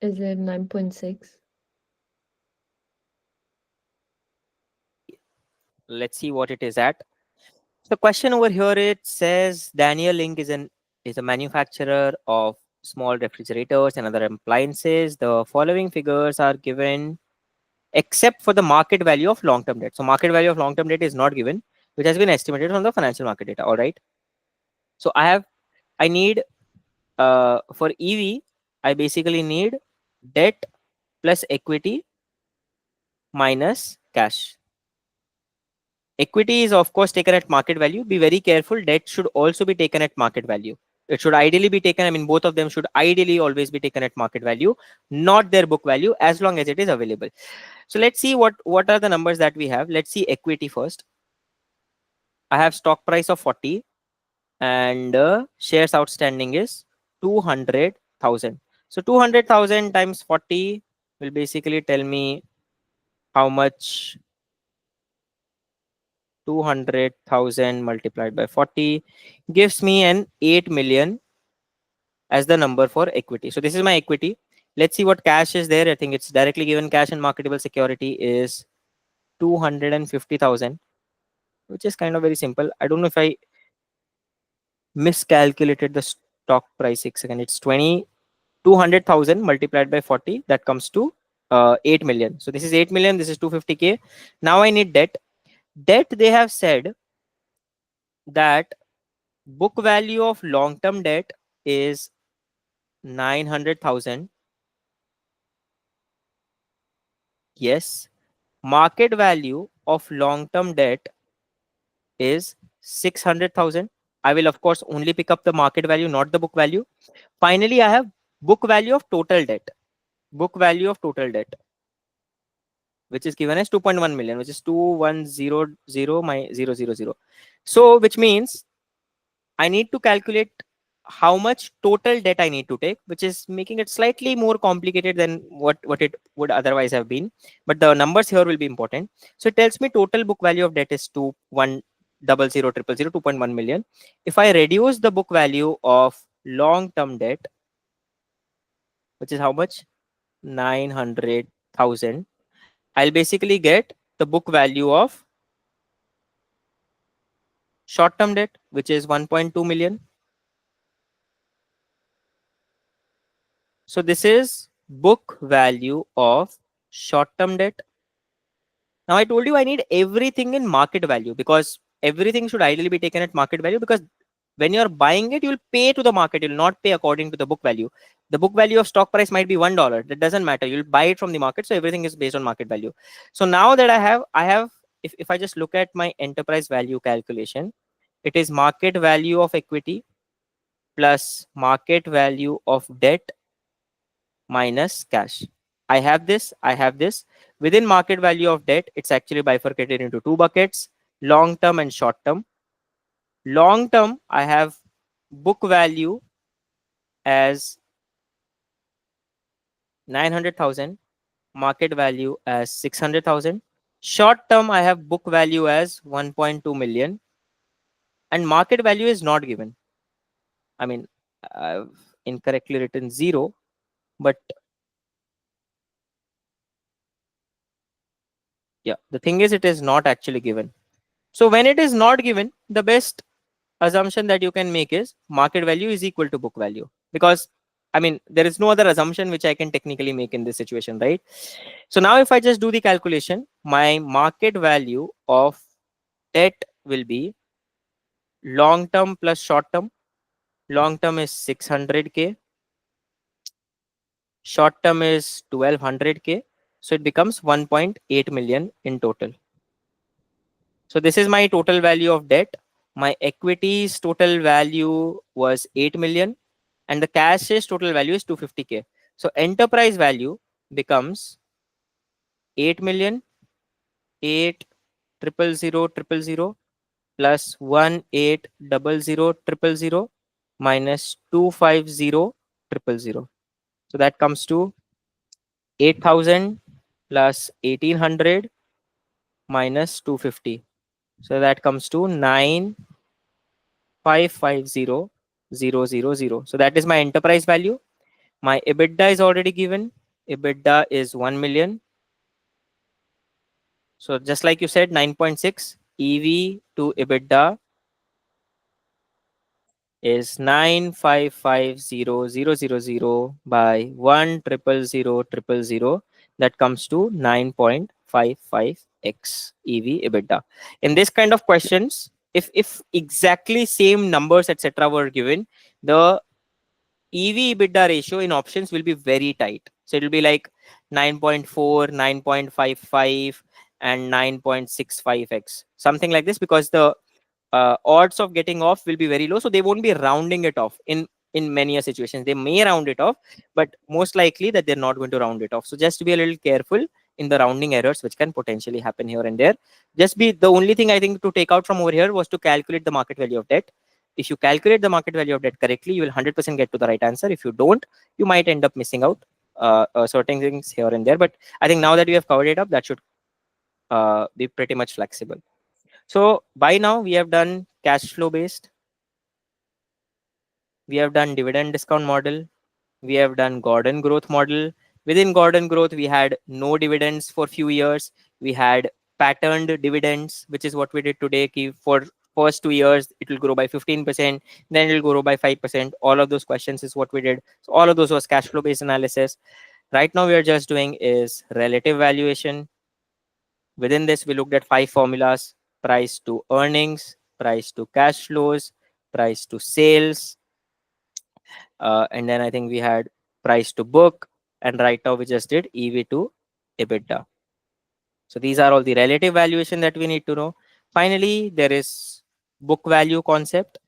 B: Is it 9.6?
A: Let's see what it is at. The question over here, it says Daniel Inc. is a manufacturer of small refrigerators and other appliances. The following figures are given except for the market value of long-term debt. So market value of long-term debt is not given, which has been estimated from the financial market data. All right. So I need for EV, I basically need debt plus equity minus cash. Equity is of course taken at market value. Be very careful. Debt should also be taken at market value. It should ideally be taken. I mean, both of them should ideally always be taken at market value, not their book value, as long as it is available. So let's see what are the numbers that we have. Let's see equity first. I have stock price of 40 and shares outstanding is 200,000. So 200,000 times 40 will basically tell me how much 200,000 multiplied by 40 gives me an 8 million as the number for equity. So this is my equity. Let's see what cash is there. I think it's directly given. Cash and marketable security is 250,000, which is kind of very simple. I don't know if I miscalculated the stock price. 6 seconds. It's 200,000 multiplied by 40. That comes to 8 million. So this is 8 million. This is 250K. Now I need debt. Debt, they have said that book value of long term debt is 900,000. Yes. Market value of long term debt is 600,000. I will, of course, only pick up the market value, not the book value. Finally, I have book value of total debt. Book value of total debt, which is given as 2.1 million, which is 2100 my 000. So, which means I need to calculate how much total debt I need to take, which is making it slightly more complicated than what it would otherwise have been. But the numbers here will be important. So it tells me total book value of debt is 2.1 million. If I reduce the book value of long-term debt, which is how much? 900,000. I'll basically get the book value of short-term debt, which is 1.2 million. So this is book value of short-term debt. Now I told you I need everything in market value because everything should ideally be taken at market value, because when you're buying it, you'll pay to the market. You'll not pay according to the book value. The book value of stock price might be $1. That doesn't matter. You'll buy it from the market. So everything is based on market value. So now that I have, if I just look at my enterprise value calculation, it is market value of equity plus market value of debt minus cash. I have this, I have this. Within market value of debt, it's actually bifurcated into two buckets, long term and short term. Long term, I have book value as 900,000, market value as 600,000. Short term, I have book value as 1.2 million, and market value is not given. I mean, I've incorrectly written 0, but yeah, the thing is, it is not actually given. So when it is not given, the best assumption that you can make is market value is equal to book value, because I mean, there is no other assumption which I can technically make in this situation, right? So now if I just do the calculation, my market value of debt will be long term plus short term. Long term is 600K, short term is 1200K. So it becomes 1.8 million in total. So this is my total value of debt. My equities total value was 8 million, and the cash's total value is 250K. So enterprise value becomes 8 million, 8 triple zero triple zero plus 1,800,000 minus 250,000. So that comes to 8,000 plus 1,800 minus 250. So that comes to 9,550,000. So that is my enterprise value. My EBITDA is already given. EBITDA is 1 million. So just like you said, 9.6 EV to EBITDA is 9550000 by 1000000. That comes to 9.55x EV EBITDA. In this kind of questions, if exactly same numbers etc. were given, the EV EBITDA ratio in options will be very tight. So it will be like 9.4, 9.55, and 9.65x, something like this, because the odds of getting off will be very low. So they won't be rounding it off in many a situations. They may round it off, but most likely that they're not going to round it off. So just to be a little careful in the rounding errors, which can potentially happen here and there. Just be the only thing I think to take out from over here was to calculate the market value of debt. If you calculate the market value of debt correctly, you will 100% get to the right answer. If you don't, you might end up missing out certain things here and there. But I think now that we have covered it up, that should be pretty much flexible. So by now we have done cash flow based, we have done dividend discount model, we have done Gordan growth model. Within Gordan growth, we had no dividends for few years. We had patterned dividends, which is what we did today. For first 2 years, it will grow by 15%, then it will grow by 5%. All of those questions is what we did. So all of those was cash flow based analysis. Right now, we are just doing is relative valuation. Within this, we looked at 5 formulas: price to earnings, price to cash flows, price to sales, and then I think we had price to book. And right now we just did EV to EBITDA. So these are all the relative valuation that we need to know. Finally, there is book value concept.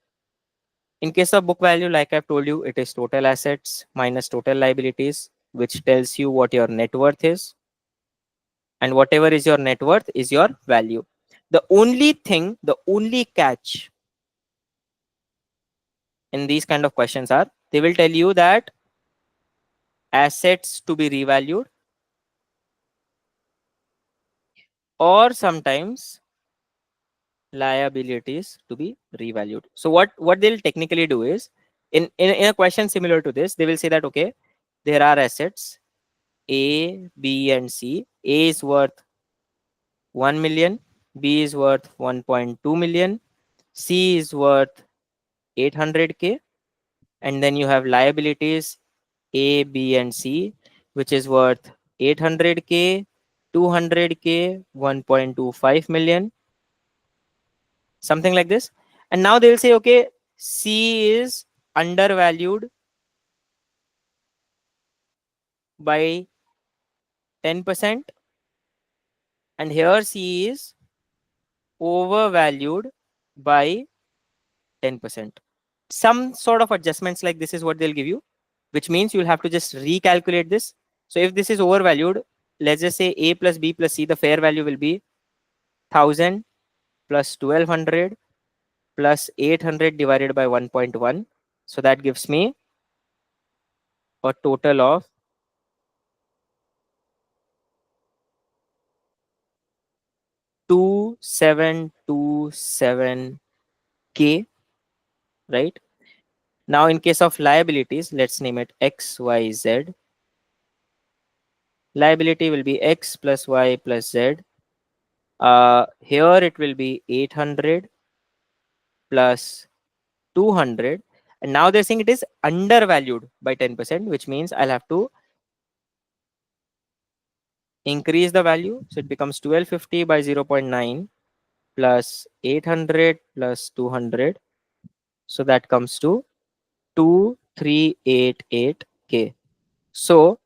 A: In case of book value, like I've told you, it is total assets minus total liabilities, which tells you what your net worth is. And whatever is your net worth is your value. The only thing, the only catch in these kind of questions are they will tell you that assets to be revalued, or sometimes liabilities to be revalued. So what they'll technically do is in a question similar to this, they will say that okay, there are assets A, B, and C. A is worth 1 million, B is worth 1.2 million, C is worth 800k, and then you have liabilities A, B, and C, which is worth 800k, 200k, 1.25 million, something like this. And now they will say, okay, C is undervalued by 10%, and here C is overvalued by 10%. Some sort of adjustments like this is what they'll give you, which means you'll have to just recalculate this. So if this is overvalued, let's just say A plus B plus C, the fair value will be 1000 plus 1200 plus 800 divided by 1.1. So that gives me a total of 2727k, right? Now in case of liabilities, let's name it XYZ. Liability will be X plus Y plus Z. Here it will be 800 plus 200. And now they're saying it is undervalued by 10%, which means I'll have to increase the value. So it becomes 1250 by 0.9 plus 800 plus 200. So that comes to 2388k. So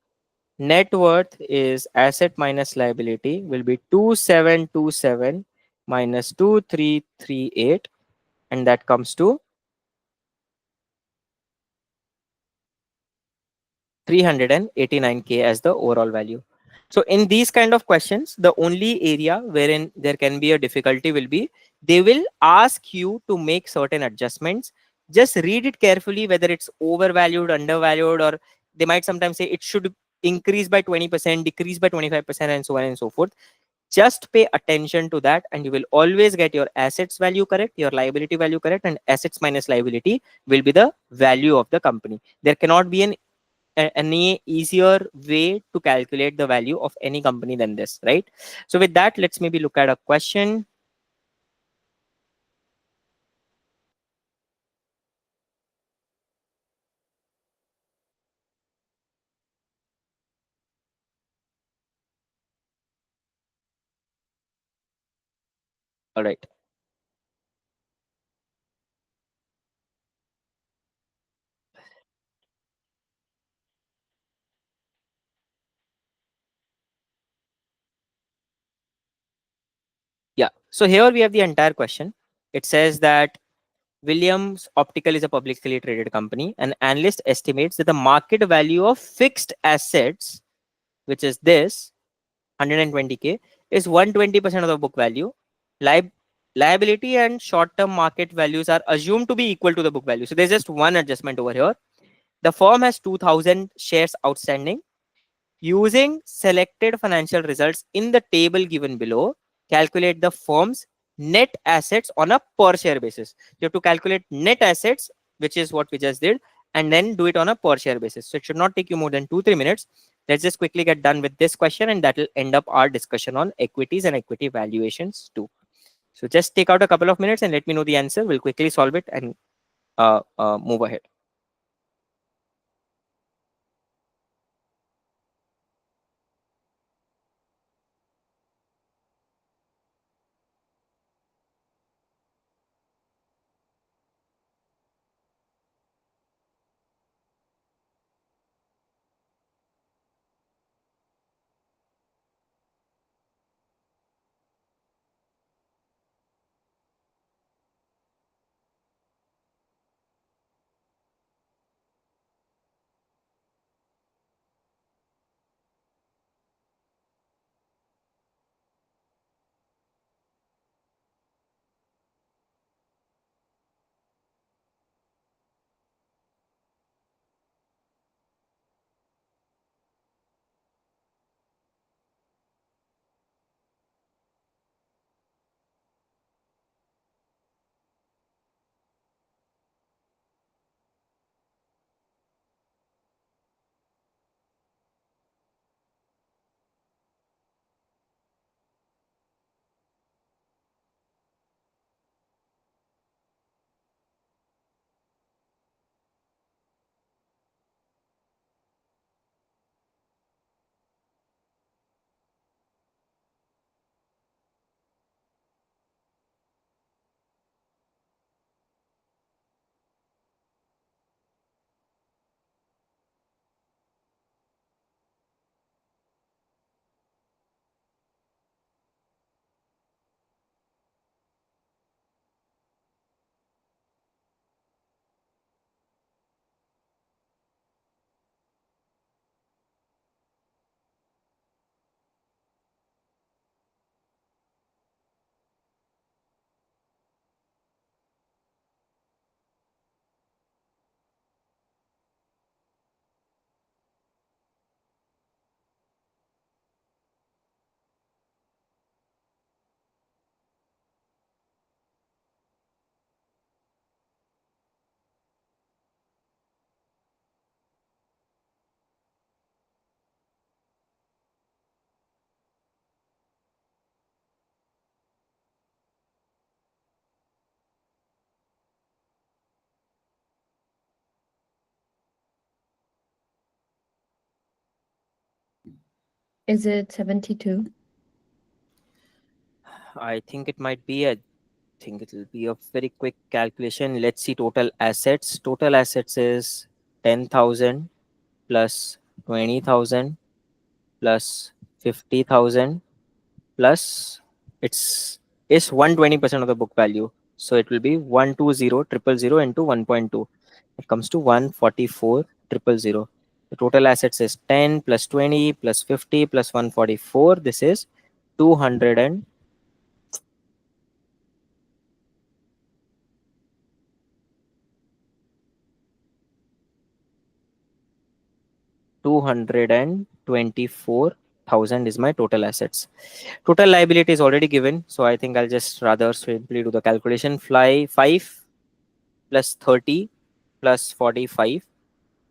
A: net worth is asset minus liability will be 2727 minus 2338, and that comes to 389k as the overall value. So in these kind of questions, the only area wherein there can be a difficulty will be they will ask you to make certain adjustments. Just read it carefully whether it's overvalued, undervalued, or they might sometimes say it should increase by 20%, decrease by 25%, and so on and so forth. Just pay attention to that, and you will always get your assets value correct, your liability value correct, and assets minus liability will be the value of the company. There cannot be an any easier way to calculate the value of any company than this, right? So with that, let's maybe look at a question. All right. Yeah. So here we have the entire question. It says that Williams Optical is a publicly traded company. An analyst estimates that the market value of fixed assets, which is this 120K, is 120% of the book value. Li- Liability and short-term market values are assumed to be equal to the book value. So there's just one adjustment over here. The firm has 2,000 shares outstanding. Using selected financial results in the table given below, calculate the firm's net assets on a per share basis. You have to calculate net assets, which is what we just did, and then do it on a per share basis. So it should not take you more than 2-3 minutes. Let's just quickly get done with this question, and that will end up our discussion on equities and equity valuations too. So just take out a couple of minutes and let me know the answer. We'll quickly solve it and move ahead.
B: Is it 72?
A: I think it might be a think it will be a very quick calculation. Let's see total assets. Total assets is 10,000 plus 20,000 plus 50,000 plus it's is 120% of the book value. So it will be 120,000 into 1.2. It comes to 144,000. The total assets is 10 plus 20 plus 50 plus 144. This is 200 and 224,000 is my total assets. Total liability is already given, so I think I'll just rather simply do the calculation. Fly 5 plus 30 plus 45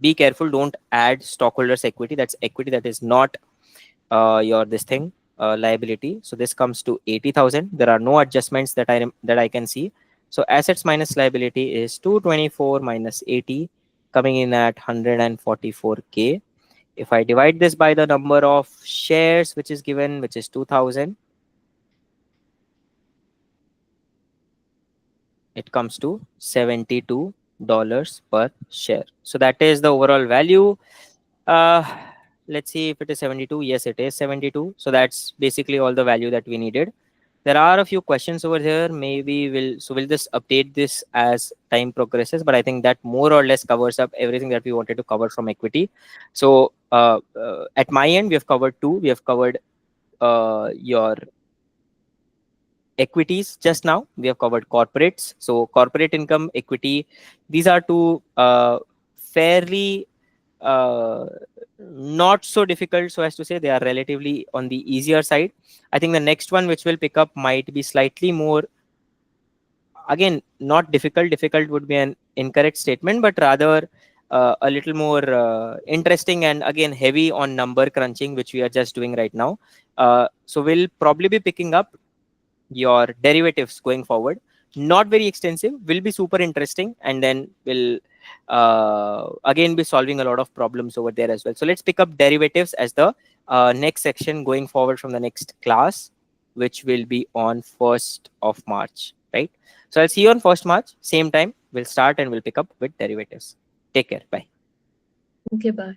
A: Be careful, don't add stockholders equity. That's equity, that is not your this thing liability. So this comes to 80,000. There are no adjustments that I can see. So assets minus liability is 224 minus 80, coming in at 144k. If I divide this by the number of shares which is given, which is 2000, it comes to $72 per share. So that is the overall value. Uh, let's see if it is 72. Yes, it is 72. So that's basically all the value that we needed. There are a few questions over here. Maybe we'll just update this as time progresses. But I think that more or less covers up everything that we wanted to cover from equity. So at my end, we have covered two. We have covered your equities just now. We have covered corporates. So corporate income, equity, these are two fairly not so difficult, so as to say they are relatively on the easier side. I think the next one which will pick up might be slightly more, again, not difficult. Difficult would be an incorrect statement, but rather a little more interesting, and again heavy on number crunching, which we are just doing right now. So we'll probably be picking up your derivatives going forward. Not very extensive, will be super interesting, and then we'll again be solving a lot of problems over there as well. So let's pick up derivatives as the next section going forward from the next class, which will be on 1st of March, right? So I'll see you on 1st March, same time. We'll start and we'll pick up with derivatives. Take care. Bye.
B: Okay, bye.